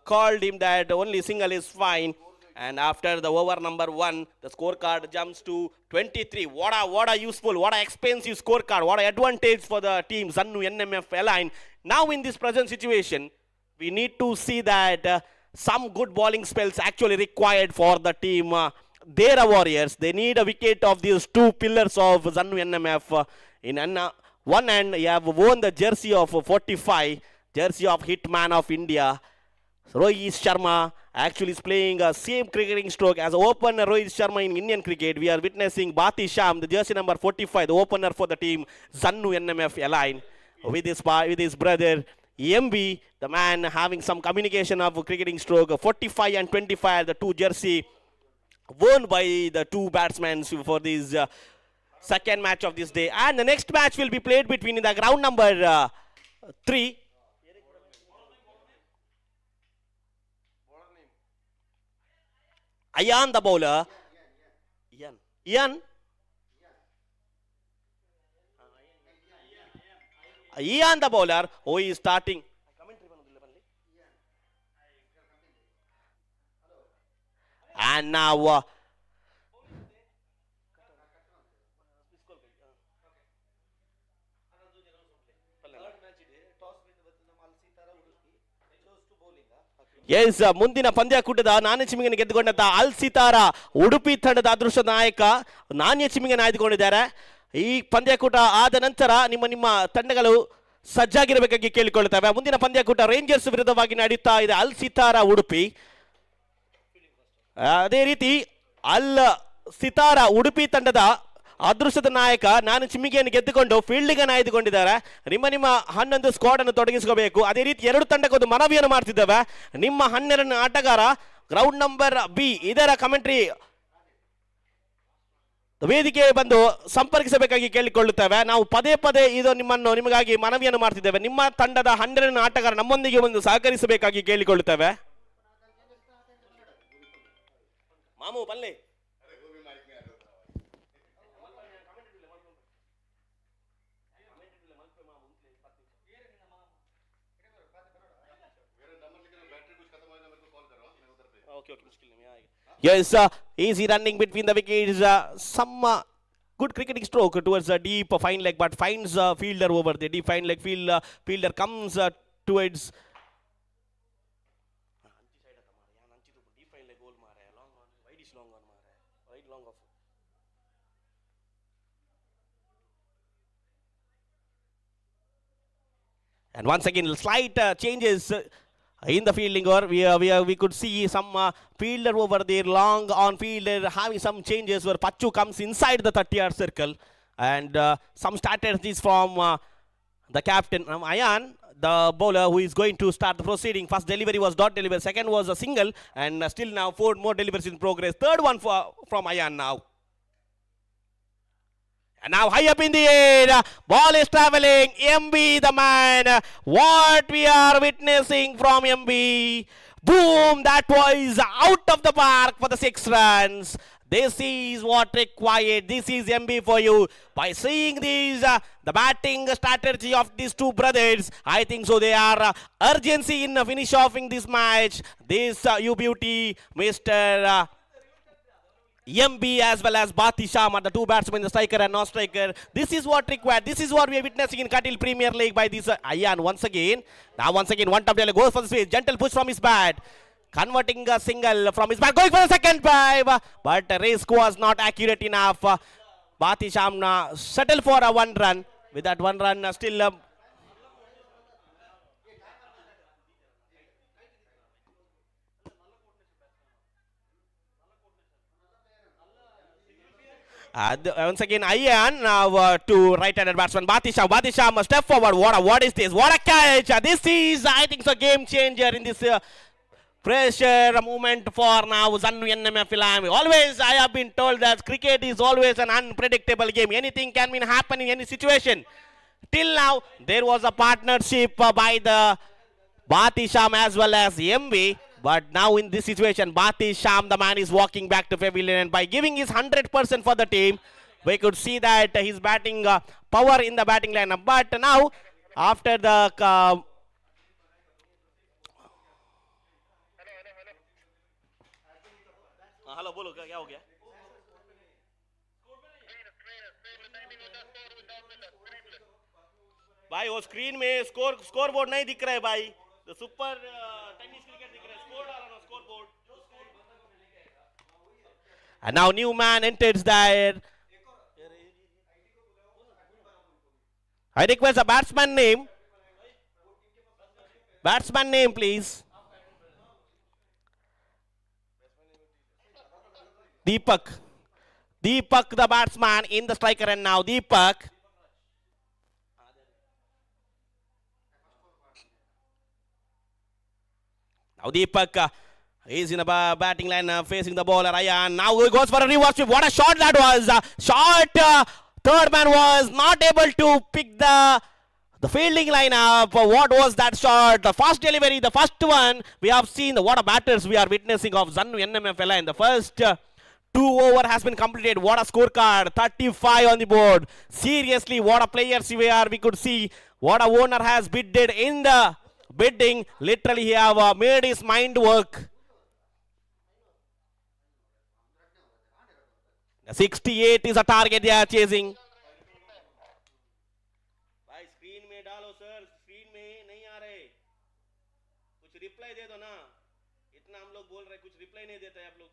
S2: called him that only single is fine. And after the over number 1, the scorecard jumps to 23. What a useful, what a expensive scorecard, what a advantage for the team Zannu NMF Align. Now in this present situation, we need to see that some good bowling spells actually required for the team. Dera Warriors, they need a wicket of these two pillars of Zannu NMF. In one end, you have worn the jersey of 45, jersey of Hitman of India. Rohit Sharma actually is playing a same cricketing stroke as opener Rohit Sharma in Indian cricket. We are witnessing Bati Sham, the jersey number 45, the opener for the team Zannu NMF Align, with his brother MB, the man having some communication of cricketing stroke. 45 and 25, the two jersey worn by the two batsmen for this second match of this day. And the next match will be played between the ground number 3. Ayan, the bowler. Ian. Ian, the bowler, who is starting. And now yes ಮುಂದಿನ ಪಂದ್ಯಾಕೂಟದ ನಾಣ್ಯ ಚಿಮ್ಮಿಂಗನ್ನು ಗೆದ್ದುಕೊಂಡಂತ ಅಲ್ ಸಿತಾರಾ ಉಡುಪಿ ತಂಡದ ಅದೃಷ್ಟ ನಾಯಕ ನಾಣ್ಯ ಚಿಮ್ಮಿಂಗನ್ನು ಆಯ್ದುಕೊಂಡಿದ್ದಾರೆ. ಈ ಪಂದ್ಯಾಕೂಟ ಆದ ನಂತರ ನಿಮ್ಮ ತಂಡಗಳು ಸಜ್ಜಾಗಿರಬೇಕಾಗಿ ಕೇಳಿಕೊಳ್ಳುತ್ತವೆ. ಮುಂದಿನ ಪಂದ್ಯಾಕೂಟ ರೇಂಜರ್ಸ್ ವಿರುದ್ಧವಾಗಿ ನಡೆಯುತ್ತಾ ಇದೆ ಅಲ್ ಸಿತಾರಾ ಉಡುಪಿ. ಅದೇ ರೀತಿ ಅಲ್ ಸಿತಾರಾ ಉಡುಪಿ ತಂಡದ ಅದೃಷ್ಟದ ನಾಯಕ ನಾನು ಚಿಮ್ಮಿಗೆಯನ್ನು ಗೆದ್ದುಕೊಂಡು ಫೀಲ್ಡಿಂಗ್ ಅನ್ನು ಆಯ್ದುಕೊಂಡಿದ್ದಾರೆ. ನಿಮ್ಮ 11 ಸ್ಕ್ವಾಡ್ ಅನ್ನು ತೊಡಗಿಸ್ಕೋಬೇಕು. ಅದೇ ರೀತಿ ಎರಡು ತಂಡಕ್ಕೊಂದು ಮನವಿಯನ್ನು ಮಾಡ್ತಿದ್ದೇವೆ. ನಿಮ್ಮ 12 ಆಟಗಾರ ಗ್ರೌಂಡ್ ನಂಬರ್ ಬಿ ಇದರ ಕಮೆಂಟ್ರಿ ವೇದಿಕೆ ಬಂದು ಸಂಪರ್ಕಿಸಬೇಕಾಗಿ ಕೇಳಿಕೊಳ್ಳುತ್ತೇವೆ. ನಾವು ಪದೇ ಇದು ನಿಮಗಾಗಿ ಮನವಿಯನ್ನು ಮಾಡ್ತಿದ್ದೇವೆ. ನಿಮ್ಮ ತಂಡದ 12 ಆಟಗಾರ ನಮ್ಮೊಂದಿಗೆ ಬಂದು ಸಹಕರಿಸಬೇಕಾಗಿ ಕೇಳಿಕೊಳ್ಳುತ್ತೇವೆ. ಮಾಮು ಬಲ್ಲೆ Yes, easy running between the wickets. Some good cricketing stroke towards a deep fine leg, but finds a fielder over the deep fine leg. Fielder comes towards. And once again, slight changes in the fielding, or we could see some fielder over there, long on fielder having some changes where Pachu comes inside the 30-yard circle, and some strategies from the captain Ayan, the bowler, who is going to start the proceeding. First delivery was dot delivery, second was a single, and still now 4 more deliveries in progress. Third one from Ayan now. And now high up in the air, ball is traveling, MB the man. What we are witnessing from MB. Boom, that was out of the park for the 6 runs. This is what required. This is MB for you. By seeing these, the batting strategy of these two brothers, I think so they are urgency in finish offing this match. This you beauty, Mr. MB as well as Bati Sham are the two batsmen, the striker and non-striker. This is what required. This is what we are witnessing in Katil Premier League by this Ayan once again. Now once again, one top goes for the space. Gentle push from his bat. Converting a single from his bat. Going for the second drive. But the risk was not accurate enough. Bati Sham settled for a 1 run. With that 1 run still... once again, Ayan now to right-handed batsman Bati Sham step forward. What is this? What a catch! This is, I think, a game changer in this pressure moment for now Zannu NMF Align. Always, I have been told that cricket is always an unpredictable game. Anything can happen in any situation. Till now, there was a partnership by the Bati Sham as well as MB. But now in this situation, Bati Sham, the man, is walking back to pavilion, and by giving his 100% for the team, we could see that his batting power in the batting lineup. But now, after the hello बोलो क्या हो गया भाई वो screen में score board नहीं दिख रहा है भाई तो सुपर टेनिस क्रिकेट दिख रहा है स्कोर डालो ना score board and now new man enters there. I request a batsman name please. Deepak the batsman in the striker, and now Deepak. Now Deepak is in the batting line facing the bowler Ayan. Now he goes for a reverse sweep. What a shot that was! Third man was not able to pick the fielding lineup. What was that shot? The first delivery, the first one. We have seen what a batters we are witnessing of Zannu NMFLI in the first 2 over has been completed. What a scorecard! 35 on the board. Seriously, what a players we are. We could see what a owner has bidded in the bidding. Literally, he have made his mind work. 68 is a target they are chasing. भाई screen में डालो sir, screen में नहीं आ रहे. कुछ reply दे दो ना. इतना हम लोग बोल रहे कुछ रिप्लाई नहीं देते आप लोग.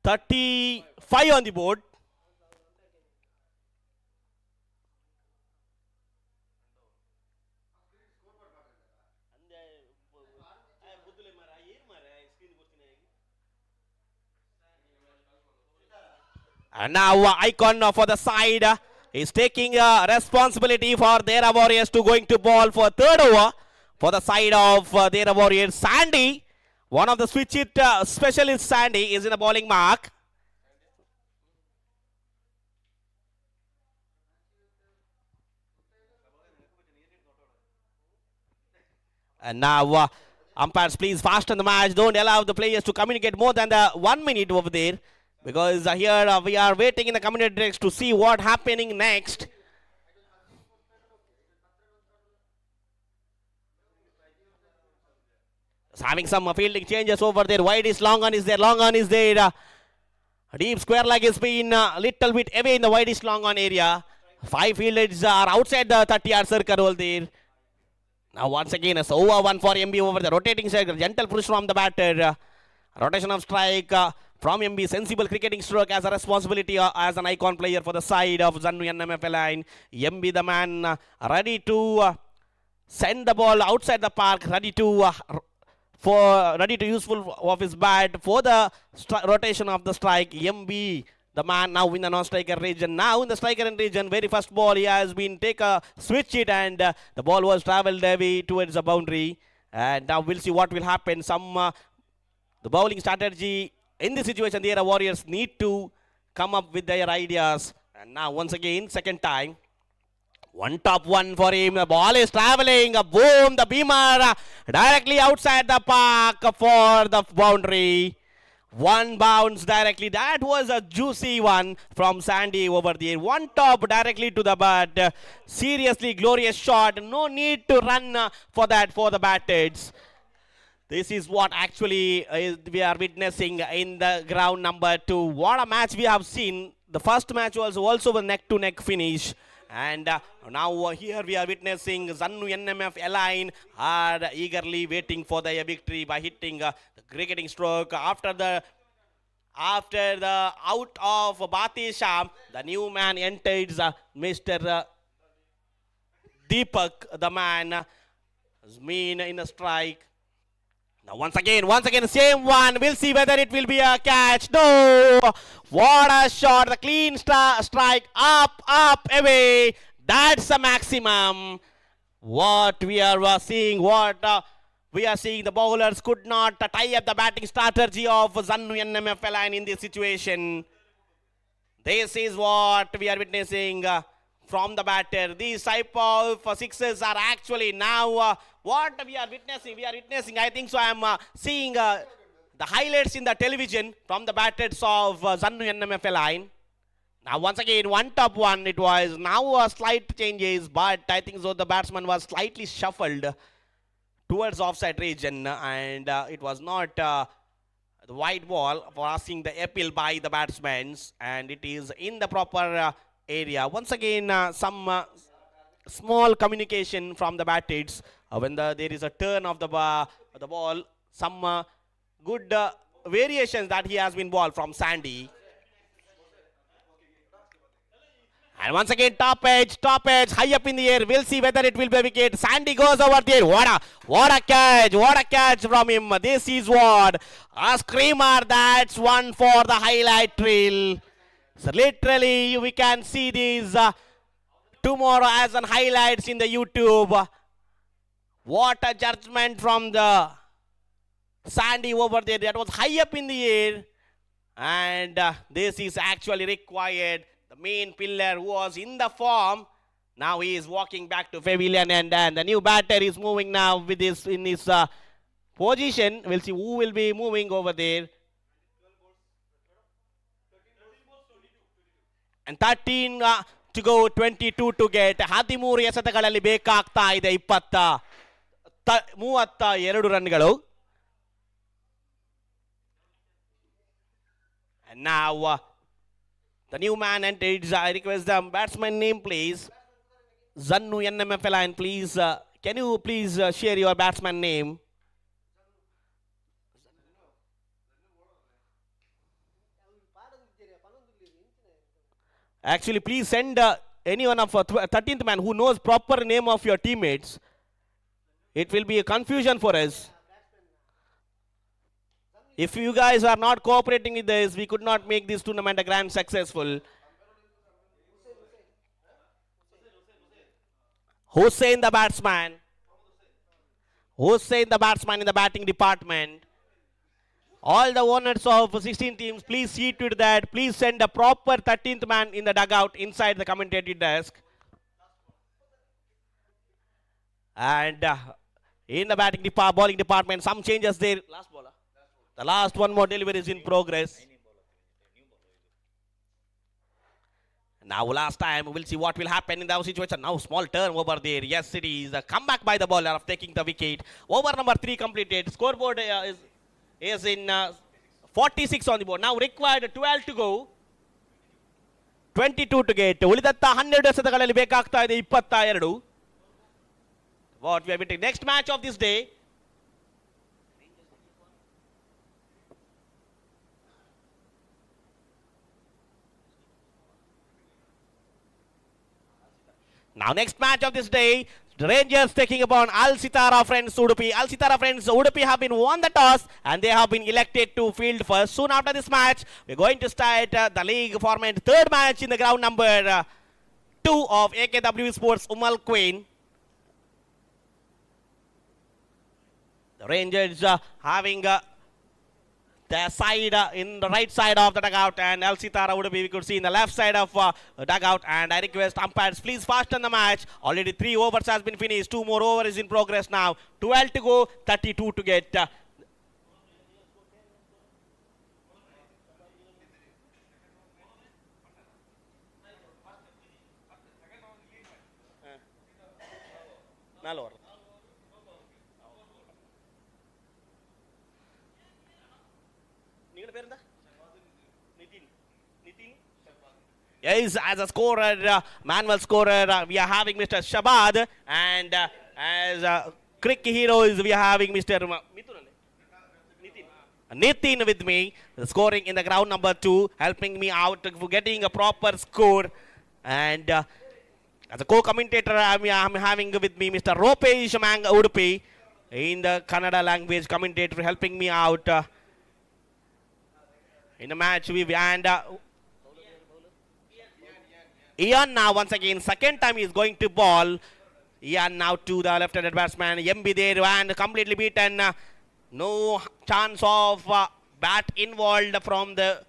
S2: $35 on the board. And now Icon for the side is taking responsibility for their Warriors to going to ball for third over for the side of their Warriors. Sandy, one of the switch hit specialists, Sandy, is in the bowling mark. And now umpires, please fasten the match. Don't allow the players to communicate more than the 1 minute over there. Because here we are waiting in the community decks to see what happening next. Having some fielding changes over there. Wide is long on is there. Long on is there. Deep square leg has been little bit away in the widest long on area. 5 fielders are outside the 30-yard circle over there. Now once again a over 1 for MB over the rotating circle. Gentle push from the batter. Rotation of strike. From MB, sensible cricketing stroke as a responsibility as an icon player for the side of Zannu NMFLI. MB the man ready to send the ball outside the park, ready to useful of his bat for the rotation of the strike. MB the man now in the non-striker region. Now in the striker region, very first ball he has been take a switch it and the ball was travelled away towards the boundary. And now we'll see what will happen. The bowling strategy. In this situation, the Warriors need to come up with their ideas. And now, once again, second time. One top one for him. The ball is traveling. Boom, the beamer directly outside the park for the boundary. One bounce directly. That was a juicy one from Sandy over there. One top directly to the bat. Seriously, glorious shot. No need to run for that for the batters. This is what actually we are witnessing in the ground number 2. What a match we have seen. The first match was also a neck-to-neck finish. And now here we are witnessing Zannu NMFLI are eagerly waiting for their victory by hitting the cricketing stroke. After the out of Bati Sham, the new man enters Mr. Deepak, the man, mean in the strike. Now once again, same one. We'll see whether it will be a catch. No! What a shot. The clean strike. Up, away. That's the maximum. What we are seeing, the bowlers could not tie up the batting strategy of Zannu NMFLI in this situation. This is what we are witnessing from the batter. These type of sixes are actually now what we are witnessing. I think so. I am seeing the highlights in the television from the batters of Zannu NMFL line. Now once again, one top one it was. Now slight changes, but I think so the batsman was slightly shuffled towards offside region, and it was not the wide ball for asking the appeal by the batsmen, and it is in the proper area. Once again, some small communication from the batters when there is a turn of the ball. Some good variations that he has been ball from Sandy. And once again, top edge, high up in the air. We'll see whether it will be a wicket. Sandy goes over there. What a catch from him. This is what a screamer. That's one for the highlight reel. So literally, we can see these tomorrow as an highlights in the YouTube. What a judgment from the Sandy over there. That was high up in the air, and this is actually required. The main pillar who was in the form, now he is walking back to pavilion, and the new batter is moving now with this in his position. We'll see who will be moving over there. And 13 to go, 22 to get. 13 ಎಸೆತಗಳಲ್ಲಿ ಬೇಕಾಗ್ತಾ ಇದೆ 32 ರನ್ಗಳು. And now the new man enters. I request the batsman name, please. Zannu NMFL line, please. Can you please share your batsman name? Actually, please send anyone of 13th man who knows proper name of your teammates. It will be a confusion for us. If you guys are not cooperating with this, we could not make this tournament a grand successful. Hussain the batsman. Hussain the batsman in the batting department. All the owners of 16 teams, please see to it that. Please send a proper 13th man in the dugout inside the commentating desk. And in the bowling department, some changes there. Last bowler. The last one more delivery is in progress. Now last time, we'll see what will happen in that situation. Now small turn over there. Yes, it is a comeback by the bowler of taking the wicket. Over number 3 completed. Scoreboard is in 46 on the board. Now required 12 to go. 22 to get. ಉಳಿದತ್ತ 12 ಎಸೆತಗಳಲ್ಲಿ ಬೇಕಾಗ್ತಾ ಇದೆ 22. What we are waiting. Next match of this day. Now next match of this day, the Rangers taking upon Al Sitara Friends Udupi. Al Sitara Friends Udupi have been won the toss and they have been elected to field first. Soon after this match, we're going to start the league format. Third match in the ground number 2 of AKW Sports Umal Queen. The Rangers having the side in the right side of the dugout, and Al Sitara would be we could see in the left side of dugout. And I request umpires please fasten the match. Already 3 overs has been finished. 2 more overs is in progress now. 12 to go, 32 to get. Yes, as a scorer, manual scorer, we are having Mr. Shabad, and as a cricket heroes, we are having Mr. Nitin with me, scoring in the ground number 2, helping me out for getting a proper score. And as a co-commentator, I'm having with me Mr. Ropesh Mang Udupi in the Kannada language commentator, helping me out in the match. And Ian now once again, second time he is going to ball. Ian now to the left-handed batsman. MB there and completely beaten. No chance of bat involved from the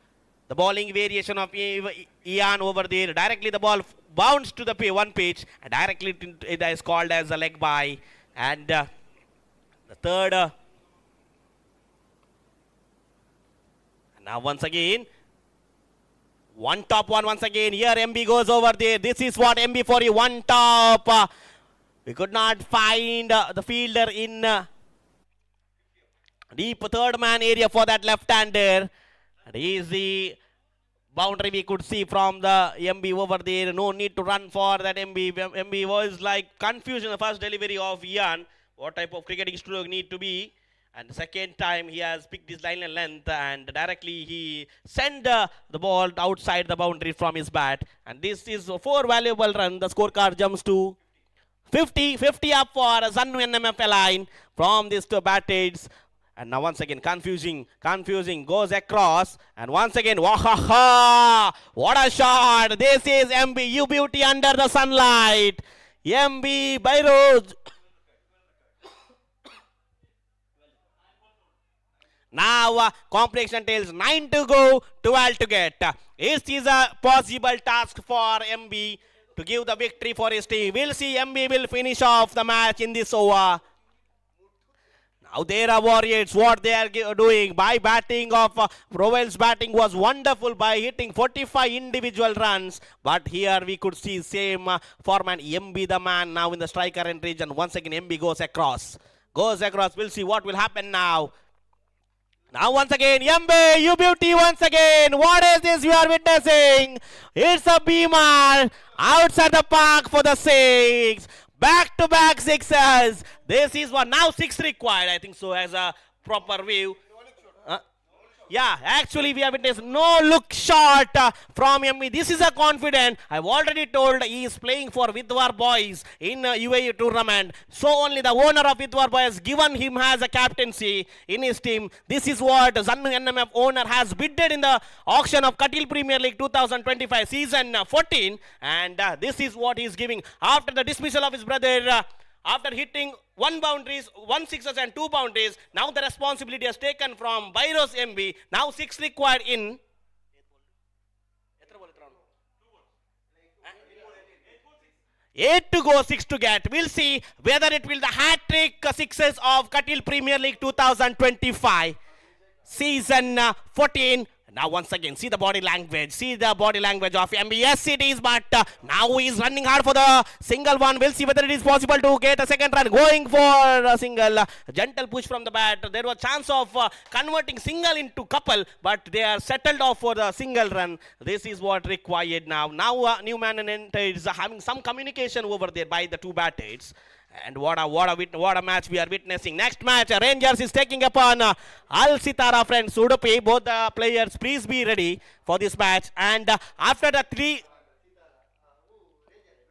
S2: bowling variation of Ian over there. Directly the ball bounce to the one pitch, and directly it is called as a leg by. And the third. Now once again, one top one once again. Here MB goes over there. This is what MB for you. One top. We could not find the fielder in deep third man area for that left-hander. And easy boundary we could see from the MB over there. No need to run for that MB. MB was like confused in the first delivery of Ian. What type of cricketing stroke need to be. And the second time he has picked his line and length and directly he sent the ball outside the boundary from his bat. And this is 4 valuable runs. The scorecard jumps to 50 up for Zannu NMF line from this two battage. And now once again confusing, goes across, and once again, wahaha, what a shot. This is MB, you beauty under the sunlight. MB Bairoz. Now completion tails 9 to go, 12 to get. It is a possible task for MB to give the victory for his team. We'll see MB will finish off the match in this over. Now there are Warriors, what they are doing by batting of Rowell's batting was wonderful by hitting 45 individual runs. But here we could see same format, MB the man now in the striker end region. Once again MB goes across. We'll see what will happen now. Now once again, MB, you beauty once again. What is this we are witnessing? It's a beamer outside the park for the 6. Back-to-back sixes. This is what now 6 required, I think so, as a proper view. Yeah, actually we have witnessed no look shot from MB. This is a confident. I've already told he is playing for Vidwar Boys in UAE tournament. So only the owner of Vidwar Boys has given him as a captaincy in his team. This is what Zannu NMF owner has bidded in the auction of Katil Premier League 2025 season 14. And this is what he is giving after the dismissal of his brother. After hitting 1 boundaries, 1 sixes and 2 boundaries, now the responsibility has taken from Bairoz MB. Now 6 required in. 8 to go, 6 to get. We'll see whether it will the hat-trick sixes of Katil Premier League 2025 season 14. Now once again, see the body language of MB. Yes, it is, but now he is running hard for the single one. We'll see whether it is possible to get a second run. Going for a single, gentle push from the bat. There was chance of converting single into couple, but they are settled off for the single run. This is what required now. Now Newman and Enter is having some communication over there by the two batters. And what a match we are witnessing. Next match, Rangers is taking upon Al Sitara friends Udupi. Both the players, please be ready for this match. And after the 3,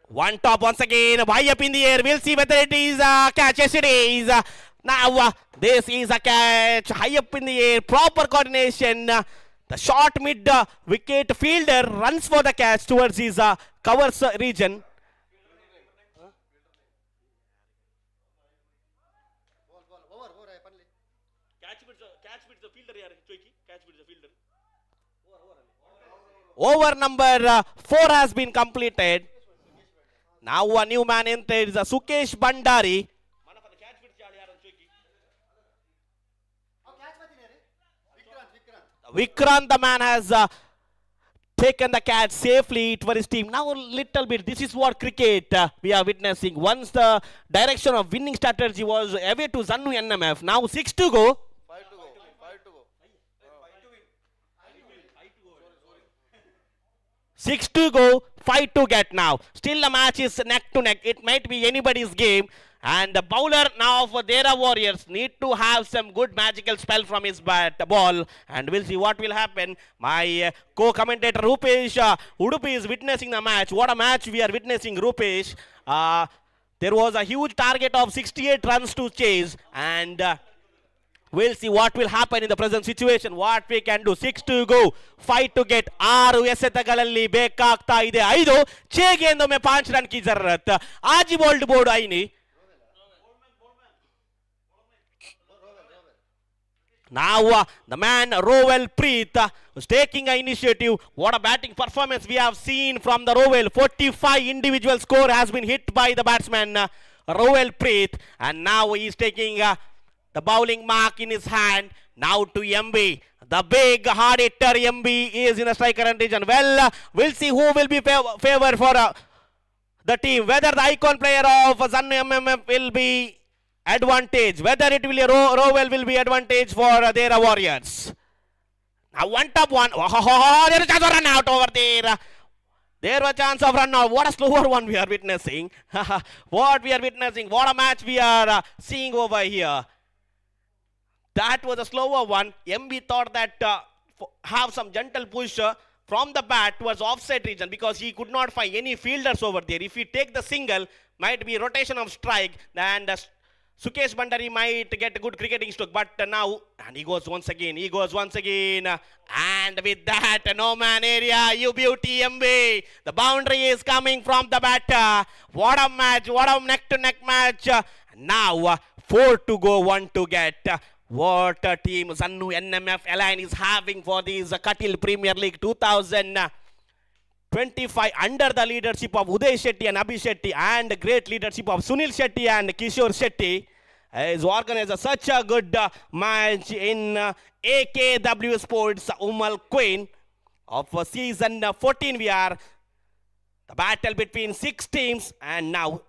S2: 1 top once again, high up in the air. We'll see whether it is a catch. Yes, it is. Now this is a catch, high up in the air. Proper coordination. The short mid wicket fielder runs for the catch towards his covers region. Over number 4 has been completed. Now a new man enters, Sukesh Bandari. Vikrant, the man, has taken the catch safely for his team. Now a little bit, this is what cricket we are witnessing. Once the direction of winning strategy was away to Zannu NMF. Now 6 to go. 6 to go, 5 to get now. Still the match is neck to neck. It might be anybody's game. And the bowler now for Dera Warriors need to have some good magical spell from his ball. And we'll see what will happen. My co-commentator Rupesh Udupi is witnessing the match. What a match we are witnessing, Rupesh. There was a huge target of 68 runs to chase. And we'll see what will happen in the present situation. What we can do. 6 to go. 5 to get. 6 ಎಸೆತಗಳಲ್ಲಿ ಬೇಕಾಗ್ತಾ ಇದೆ 5. 6 गेंदों में 5 run की जरूरत. आज ही bold board आई नहीं. Now the man Rowell Preet was taking an initiative. What a batting performance we have seen from the Rowell. 45 individual score has been hit by the batsman Rowell Preet, and now he is taking the bowling mark in his hand. Now to MB. The big hard hitter MB is in the striker and region. Well, we'll see who will be favored for the team. Whether the icon player of Zannu MMF will be advantage. Whether it will be Rowell will be advantage for their Warriors. Now one top one. Oh, there is a chance of run out over there. There was a chance of run out. What a slower one we are witnessing. What we are witnessing. What a match we are seeing over here. That was a slower one. MB thought that have some gentle push from the bat towards offside region because he could not find any fielders over there. If he take the single, might be rotation of strike, and Sukesh Bandari might get a good cricketing stroke. But now, and he goes once again. And with that, no man area, you beauty MB. The boundary is coming from the batter. What a match, what a neck-to-neck match. Now, 4 to go, 1 to get. What a team Zannu NMF Alliance is having for this Katil Premier League 2025 under the leadership of Uday Shetty and Abhi Shetty and great leadership of Sunil Shetty and Kishore Shetty. Is organized such a good match in AKW Sports Umal Queen of season 14. We are the battle between 6 teams, and now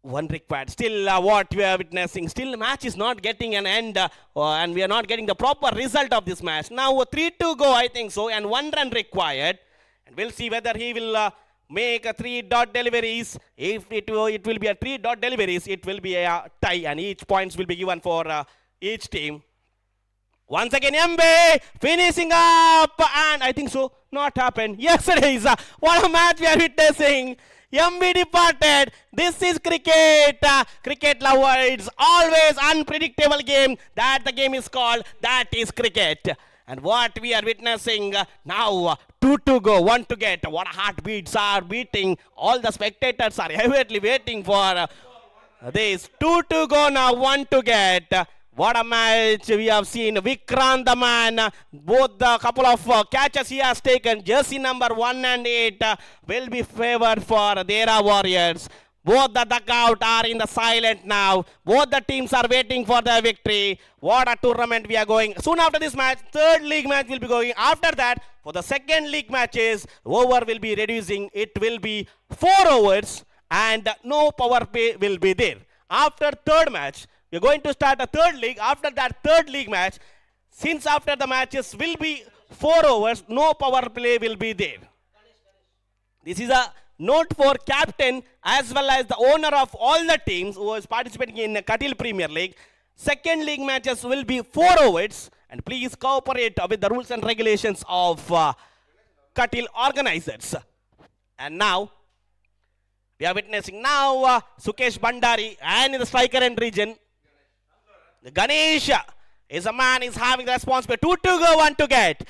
S2: one required. Still what we are witnessing, still the match is not getting an end and we are not getting the proper result of this match. Now 3 to go, I think so, and 1 run required, and we'll see whether he will make a 3 dot deliveries. If it will be a 3 dot deliveries, it will be a tie, and each points will be given for each team. Once again MB finishing up, and I think so not happened. Yes it is. What a match we are witnessing. MB departed. This is cricket. Cricket lovers, always unpredictable game. That the game is called. That is cricket. And what we are witnessing now, 2 to go, 1 to get. What heartbeats are beating. All the spectators are eagerly waiting for this. 2 to go now, 1 to get. What a match we have seen. Vikrant the man, both the couple of catches he has taken. Jersey number 1 and 8 will be favored for Dera Warriors. Both the dugout are in the silent now. Both the teams are waiting for their victory. What a tournament we are going. Soon after this match, 3rd league match will be going. After that, for the 2nd league matches, over will be reducing. It will be 4 overs and no power play will be there. After 3rd match, we are going to start a 3rd league. After that 3rd league match, since after the matches will be 4 overs, no power play will be there. This is a note for captain as well as the owner of all the teams who is participating in the Katil Premier League. 2nd league matches will be 4 overs, and please cooperate with the rules and regulations of Katil organizers. And now, we are witnessing now Sukesh Bandari, and in the striker end region, Ganesh is a man is having the responsibility. 2 to go, 1 to get.